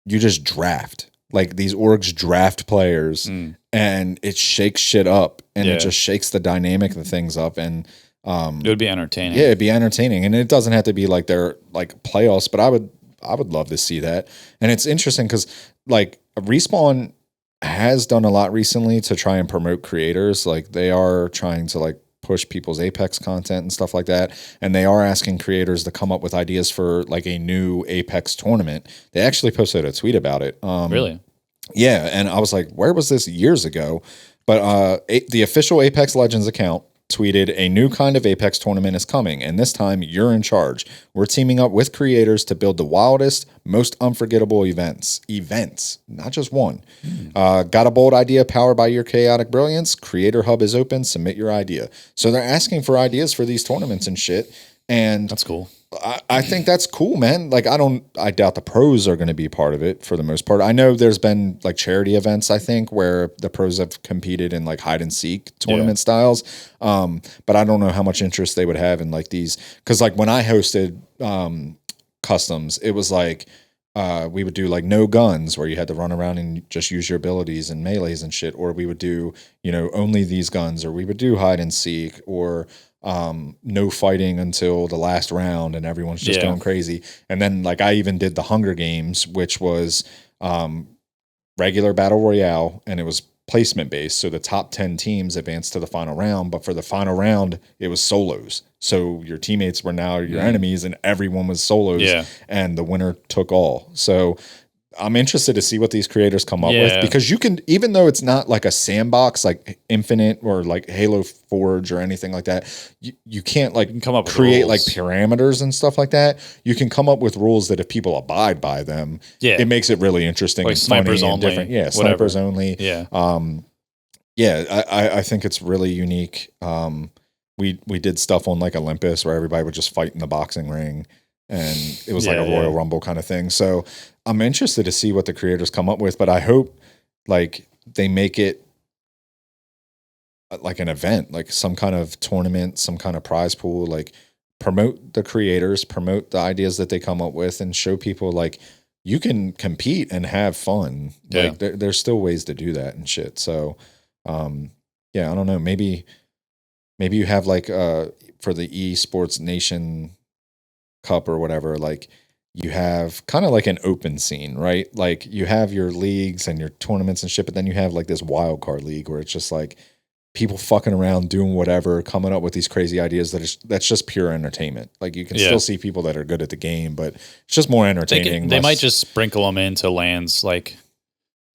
you just draft. Like these orgs draft players and it shakes shit up and it just shakes the dynamic of things up. And it would be entertaining. Yeah, it'd be entertaining. And it doesn't have to be like their like playoffs, but I would love to see that. And it's interesting because like Respawn has done a lot recently to try and promote creators. Like they are trying to like push people's Apex content and stuff like that. And they are asking creators to come up with ideas for like a new Apex tournament. They actually posted a tweet about it. Really? Yeah. And I was like, where was this years ago? But the official Apex Legends account tweeted, a new kind of Apex tournament is coming, and this time you're in charge. We're teaming up with creators to build the wildest, most unforgettable events, not just one. Got a bold idea powered by your chaotic brilliance? Creator Hub is open. Submit your idea. So they're asking for ideas for these tournaments and shit. And that's cool. I think that's cool, man. Like I doubt the pros are going to be part of it for the most part. I know there's been like charity events, I think, where the pros have competed in like hide and seek tournament styles. But I don't know how much interest they would have in like these. Cause like when I hosted customs, it was like, we would do like no guns where you had to run around and just use your abilities and melees and shit. Or we would do, only these guns, or we would do hide and seek, or no fighting until the last round and everyone's just going crazy. And then like I even did the Hunger Games, which was regular battle royale, and it was placement based. So the top 10 teams advanced to the final round, but for the final round, it was solos. So your teammates were now your enemies and everyone was solos and the winner took all. So I'm interested to see what these creators come up with, because you can, even though it's not like a sandbox like Infinite or like Halo Forge or anything like that, you can't like come up with create rules, like parameters and stuff like that. You can come up with rules that if people abide by them, it makes it really interesting. Like and snipers funny only, and different. Yeah, snipers only. Yeah. I think it's really unique. We did stuff on like Olympus where everybody would just fight in the boxing ring, and it was like a Royal Rumble kind of thing. So I'm interested to see what the creators come up with, but I hope like they make it like an event, like some kind of tournament, some kind of prize pool, like promote the creators, promote the ideas that they come up with, and show people like you can compete and have fun. Like there's still ways to do that and shit. So I don't know. Maybe you have like for the esports nation cup or whatever, like you have kind of like an open scene, right? Like you have your leagues and your tournaments and shit, but then you have like this wild card league where it's just like people fucking around doing whatever, coming up with these crazy ideas that's just pure entertainment. Like you can still see people that are good at the game, but it's just more entertaining. They might just sprinkle them into lands, like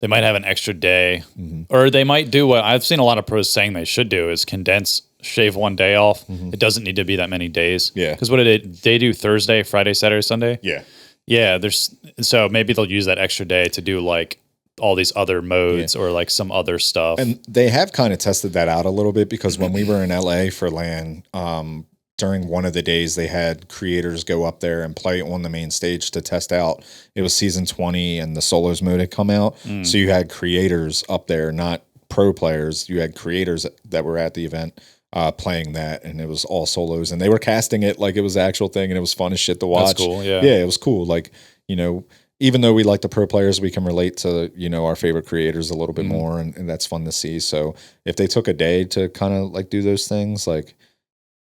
they might have an extra day, or they might do what I've seen a lot of pros saying they should do is shave one day off. It doesn't need to be that many days. Yeah. Because what did they do Thursday, Friday, Saturday, Sunday? Yeah. Yeah. So maybe they'll use that extra day to do like all these other modes or like some other stuff. And they have kind of tested that out a little bit, because when we were in LA for LAN, during one of the days they had creators go up there and play on the main stage to test out. It was season 20 and the solos mode had come out. So you had creators up there, not pro players. You had creators that were at the event playing that, and it was all solos, and they were casting it like it was the actual thing, and it was fun as shit to watch. That's cool. Yeah. Yeah, it was cool. Like, even though we like the pro players, we can relate to, our favorite creators a little bit more, and that's fun to see. So if they took a day to kind of like do those things, like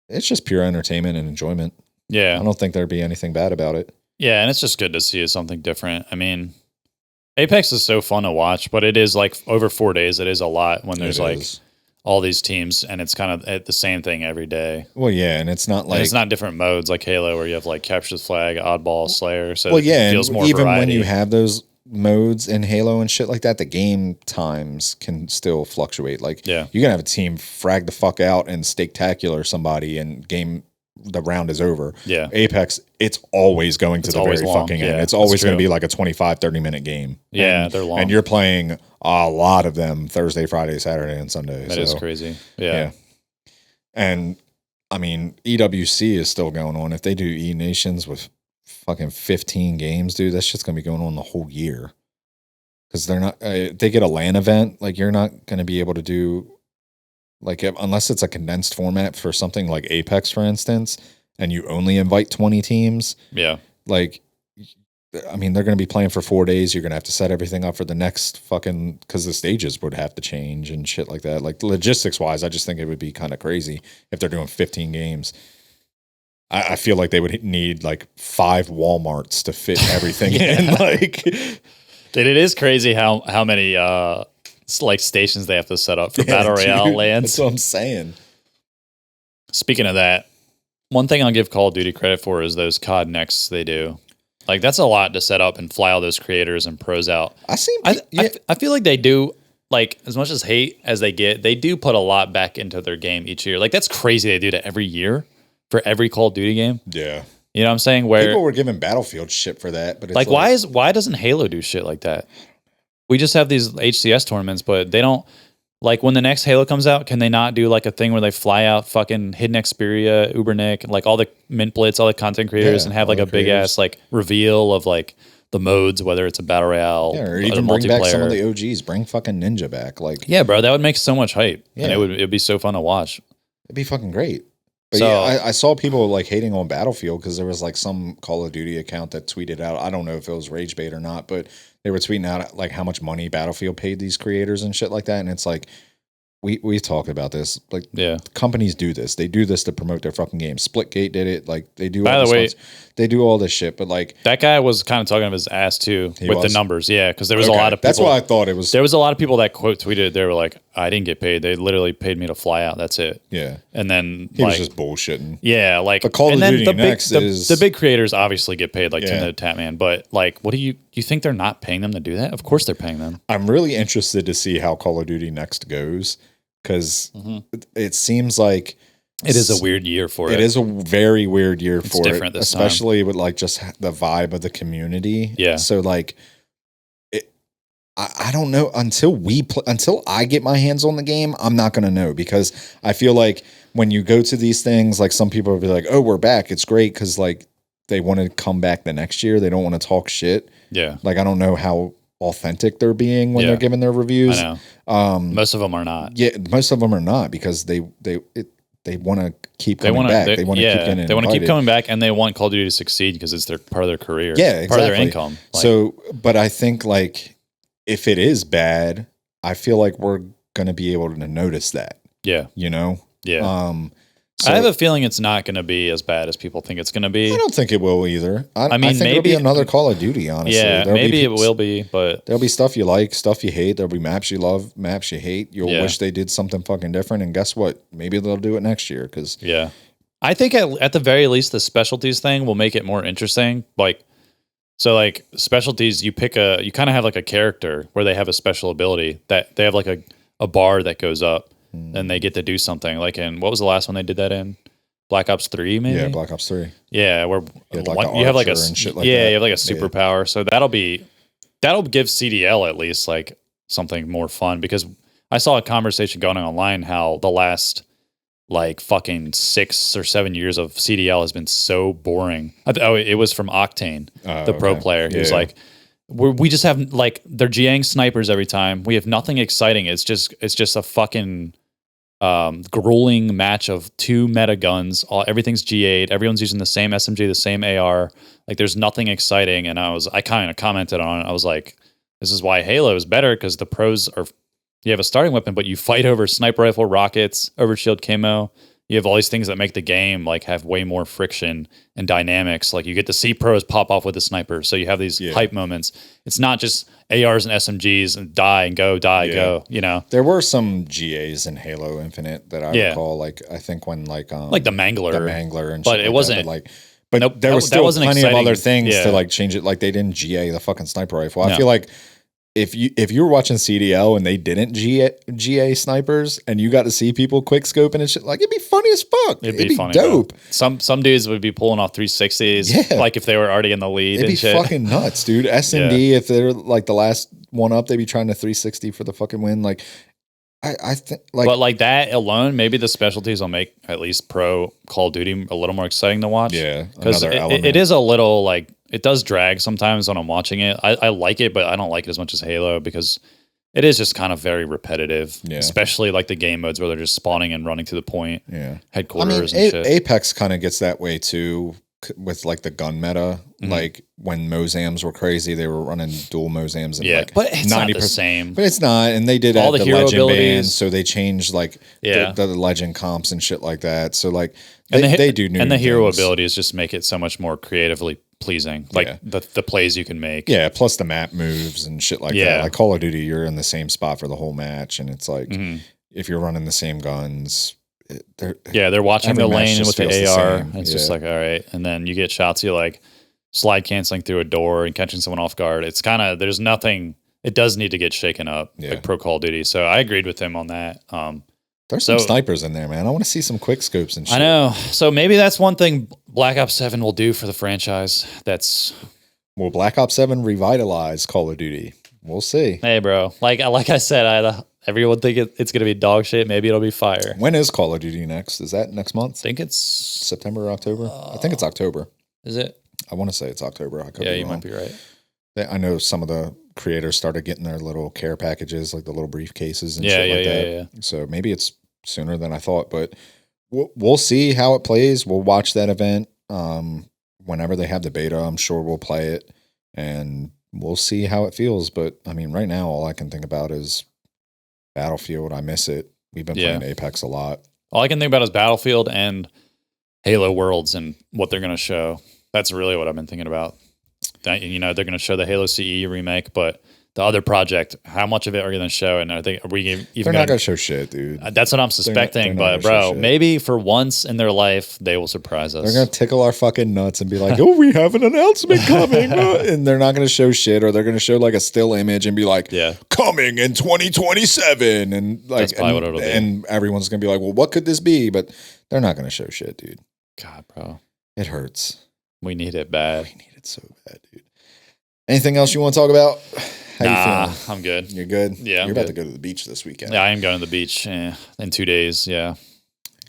it's just pure entertainment and enjoyment. Yeah. I don't think there'd be anything bad about it. Yeah, and it's just good to see something different. I mean, Apex is so fun to watch, but it is like over 4 days, it is a lot when there's like all these teams, and it's kind of the same thing every day. Well, yeah, and it's not like... And it's not different modes like Halo where you have like Capture the Flag, Oddball, Slayer, so well, yeah, it feels more even variety. when you have those modes in Halo and shit like that, the game times can still fluctuate. Like, you can have a team frag the fuck out and Steaktacular somebody, and game the round is over. Yeah. Apex, it's always going to the very fucking end. It's always going to be like a 25, 30-minute game. Yeah, they're long. And you're playing a lot of them Thursday, Friday, Saturday, and Sunday. That is crazy. Yeah. And, I mean, EWC is still going on. If they do E-Nations with fucking 15 games, dude, that shit's going to be going on the whole year. Because they're not, they get a LAN event, like, you're not going to be able to do, like, unless it's a condensed format for something like Apex, for instance, and you only invite 20 teams. Yeah. Like, I mean, they're going to be playing for 4 days. You're going to have to set everything up for the next fucking, because the stages would have to change and shit like that. Like, logistics wise, I just think it would be kind of crazy if they're doing 15 games. I feel like they would need like 5 Walmarts to fit everything in. Like, dude, it is crazy how many like stations they have to set up for Battle Royale lands. That's what I'm saying. Speaking of that, one thing I'll give Call of Duty credit for is those COD Nexts they do. Like, that's a lot to set up and fly all those creators and pros out. I feel like they do, like, as much as hate as they get, they do put a lot back into their game each year. Like, that's crazy they do that every year for every Call of Duty game. Yeah. You know what I'm saying? Where people were giving Battlefield shit for that, but it's like why doesn't Halo do shit like that? We just have these HCS tournaments, but they don't. Like, when the next Halo comes out, can they not do like a thing where they fly out fucking Hidden Xperia, Ubernick, like all the Mint Blitz, all the content creators, and have like a big ass like reveal of like the modes, whether it's a battle royale, or even bring back some of the OGs, bring fucking Ninja back, like bro, that would make so much hype, and it'd be so fun to watch. It'd be fucking great. But so, I saw people like hating on Battlefield because there was like some Call of Duty account that tweeted out, I don't know if it was rage bait or not, but they were tweeting out like how much money Battlefield paid these creators and shit like that. And it's like, we've talked about this. Like, companies do this. They do this to promote their fucking game. Splitgate did it. Like, they do. By the way, they do all this shit. But like, that guy was kind of talking of his ass too with the numbers. Yeah, because there was a lot of people. That's what I thought it was. There was a lot of people that quote tweeted. They were like, "I didn't get paid. They literally paid me to fly out. That's it." Yeah. And then he was just bullshitting. Yeah, like, but Call of Duty next is the big creators obviously get paid, like Tim the Tatman. But like, what do you think they're not paying them to do that? Of course they're paying them. I'm really interested to see how Call of Duty next goes. Because it seems like it is a weird year for it. It is a very weird year it's for different it, this especially time. with like just the vibe of the community. Yeah. So like, I don't know until I get my hands on the game. I'm not gonna know, because I feel like when you go to these things, like some people will be like, "Oh, we're back. It's great," because like they want to come back the next year. They don't want to talk shit. Yeah. Like, I don't know how authentic they're being when they're giving their reviews. I know. Most of them are not. Yeah, most of them are not, because they want to keep coming back. They want to keep getting invited. They want to keep coming back, and they want Call of Duty to succeed because it's part of their career. Yeah, exactly. Part of their income. Like, so, but I think like if it is bad, I feel like we're going to be able to notice that. Yeah. You know? Yeah. So, I have a feeling it's not going to be as bad as people think it's going to be. I don't think it will either. I mean, maybe it'll be another Call of Duty, honestly. Yeah, maybe it will be, but there'll be stuff you like, stuff you hate. There'll be maps you love, maps you hate. You'll wish they did something fucking different. And guess what? Maybe they'll do it next year. I think at the very least, the specialties thing will make it more interesting. Like, so like specialties, you kind of have like a character where they have a special ability that they have like a bar that goes up. And they get to do something like in, what was the last one they did that in? Black Ops 3, maybe? Yeah, Black Ops 3. Yeah, where you have like a shit like that. You have like a superpower. So that'll give CDL at least like something more fun, because I saw a conversation going on online how the last like fucking 6 or 7 years of CDL has been so boring. It was from Octane, the pro player. He was like, we just have like, they're GAing snipers every time. We have nothing exciting. It's just a fucking grueling match of 2 meta guns. Everything's GA'd. Everyone's using the same SMG, the same AR. Like, there's nothing exciting. And I kind of commented on it. I was like, this is why Halo is better, because the pros are, you have a starting weapon, but you fight over sniper rifle, rockets, overshield camo. You have all these things that make the game like have way more friction and dynamics. Like, you get to see pros pop off with a sniper. So you have these hype moments. It's not just ARs and SMGs and die, go, you know? There were some GAs in Halo Infinite that I recall. Like, I think when like the Mangler and but shit it wasn't but there was still plenty exciting. of other things to like change it. Like, they didn't GA the fucking sniper rifle. I feel like if you were watching CDL and they didn't GA snipers and you got to see people quick scoping and shit, like it'd be funny as fuck. It'd be funny, dope. Bro. Some dudes would be pulling off 360s, like if they were already in the lead. It'd be shit. fucking nuts, dude. SMD, if they're like the last one up, they'd be trying to 360 for the fucking win. Like I think, like, but like that alone, maybe the specialties will make at least pro Call of Duty a little more exciting to watch. Yeah, because it is a little like. It does drag sometimes when I'm watching it. I like it, but I don't like it as much as Halo because it is just kind of very repetitive, especially like the game modes where they're just spawning and running to the point, headquarters and shit. Apex kind of gets that way too with like the gun meta. Like when Mozams were crazy, they were running dual Mozams. And like but it's 90%, not the same. But it's not. And they did all the hero legend bands, so they changed like the legend comps and shit like that. So like they do new and the things. Hero abilities just make it so much more creatively pleasing, like the plays you can make. Yeah, plus the map moves and shit like that. Like Call of Duty, you're in the same spot for the whole match, and it's like if you're running the same guns, they're watching the lane with the AR. And it's just like, all right, and then you get shots, you like slide canceling through a door and catching someone off guard. It's kind of there's nothing. It does need to get shaken up, like pro Call of Duty. So I agreed with him on that. There's some snipers in there, man. I want to see some quick scopes and shit. I know. So maybe that's one thing Black Ops 7 will do for the franchise. Will Black Ops 7 revitalize Call of Duty? We'll see. Hey, bro. Like I said, everyone think it's going to be dog shit. Maybe it'll be fire. When is Call of Duty next? Is that next month? I think it's September or October. I think it's October. Is it? I want to say it's October. I could be you wrong. might be right. I know some of the creators started getting their little care packages, like the little briefcases and shit like that. Yeah. So maybe it's sooner than I thought, but we'll see how it plays. We'll watch that event whenever they have the beta. I'm sure we'll play it and we'll see how it feels. But I mean, right now, all I can think about is Battlefield. I miss it. We've been playing Apex a lot. All I can think about is Battlefield and Halo Worlds and what they're going to show. That's really what I've been thinking about. They're going to show the Halo CE remake, but the other project, how much of it are going to show? And are we even? They're not going to show shit, dude. That's what I'm suspecting. But bro, maybe for once in their life, they will surprise us. They're going to tickle our fucking nuts and be like, "Oh, we have an announcement coming," and they're not going to show shit, or they're going to show like a still image and be like, "Coming in 2027," and like, that's probably what it'll be. And everyone's going to be like, "Well, what could this be?" But they're not going to show shit, dude. God, bro, it hurts. We need it bad. We need it so bad, dude. Anything else you want to talk about? How you feeling? I'm good. You're good? Yeah, You're about to go to the beach this weekend. Yeah, I am going to the beach in 2 days, yeah.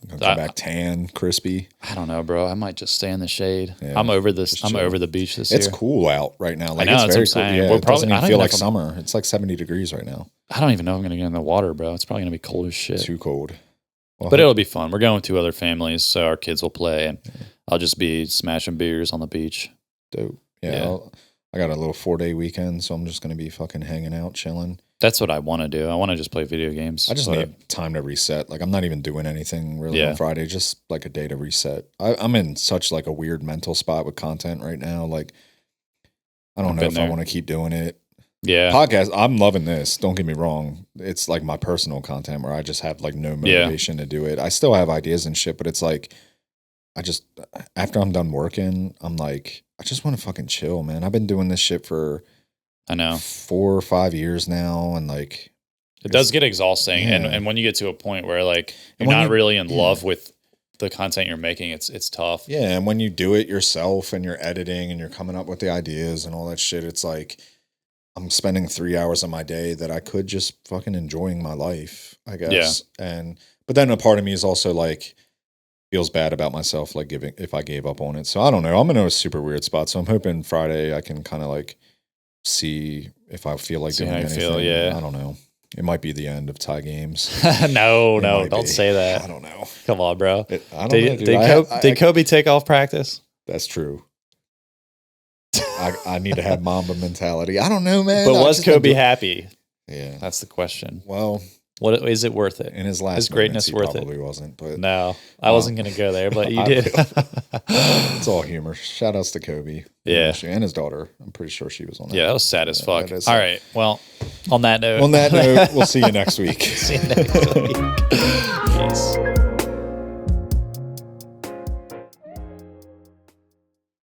Gonna come back tan, crispy. I don't know, bro. I might just stay in the shade. Yeah, I'm over this. I'm over the beach this year. It's cool out right now. Like, I know, it's very cool. Yeah, it doesn't even feel like summer. It's like 70 degrees right now. I don't even know if I'm going to get in the water, bro. It's probably going to be cold as shit. Too cold. Well, but it'll be fun. We're going with 2 other families, so our kids will play, and I'll just be smashing beers on the beach. Dope. Yeah. I got a little 4-day weekend, so I'm just going to be fucking hanging out, chilling. That's what I want to do. I want to just play video games. I just need time to reset. Like, I'm not even doing anything really on Friday, just like a day to reset. I'm in such like a weird mental spot with content right now. Like, I don't know if I want to keep doing it. Yeah. Podcast, I'm loving this. Don't get me wrong. It's like my personal content where I just have like no motivation to do it. I still have ideas and shit, but it's like, after I'm done working, I'm like, I just want to fucking chill, man. I've been doing this shit for 4 or 5 years now, and like it does get exhausting. And when you get to a point where like you're not really in love with the content you're making, it's tough. Yeah, and when you do it yourself and you're editing and you're coming up with the ideas and all that shit, it's like I'm spending 3 hours of my day that I could just fucking enjoying my life, I guess. Yeah. But then a part of me is also like feels bad about myself, like if I gave up on it. So I don't know. I'm in a super weird spot. So I'm hoping Friday I can kind of like see if I feel like doing anything. I don't know. It might be the end of tie games. No, don't say that. I don't know. Come on, bro. I don't know. Did Kobe take off practice? That's true. I need to have Mamba mentality. I don't know, man. But was Kobe happy? Yeah. That's the question. Well, what is it worth it? In his last is greatness worth it? Probably wasn't, but no, I wasn't going to go there, but you did. It's all humor. Shout outs to Kobe. Yeah, and his daughter. I'm pretty sure she was on that. Yeah, that was sad as fuck. All right, well, on that note, we'll see you next week. See you next week. Peace.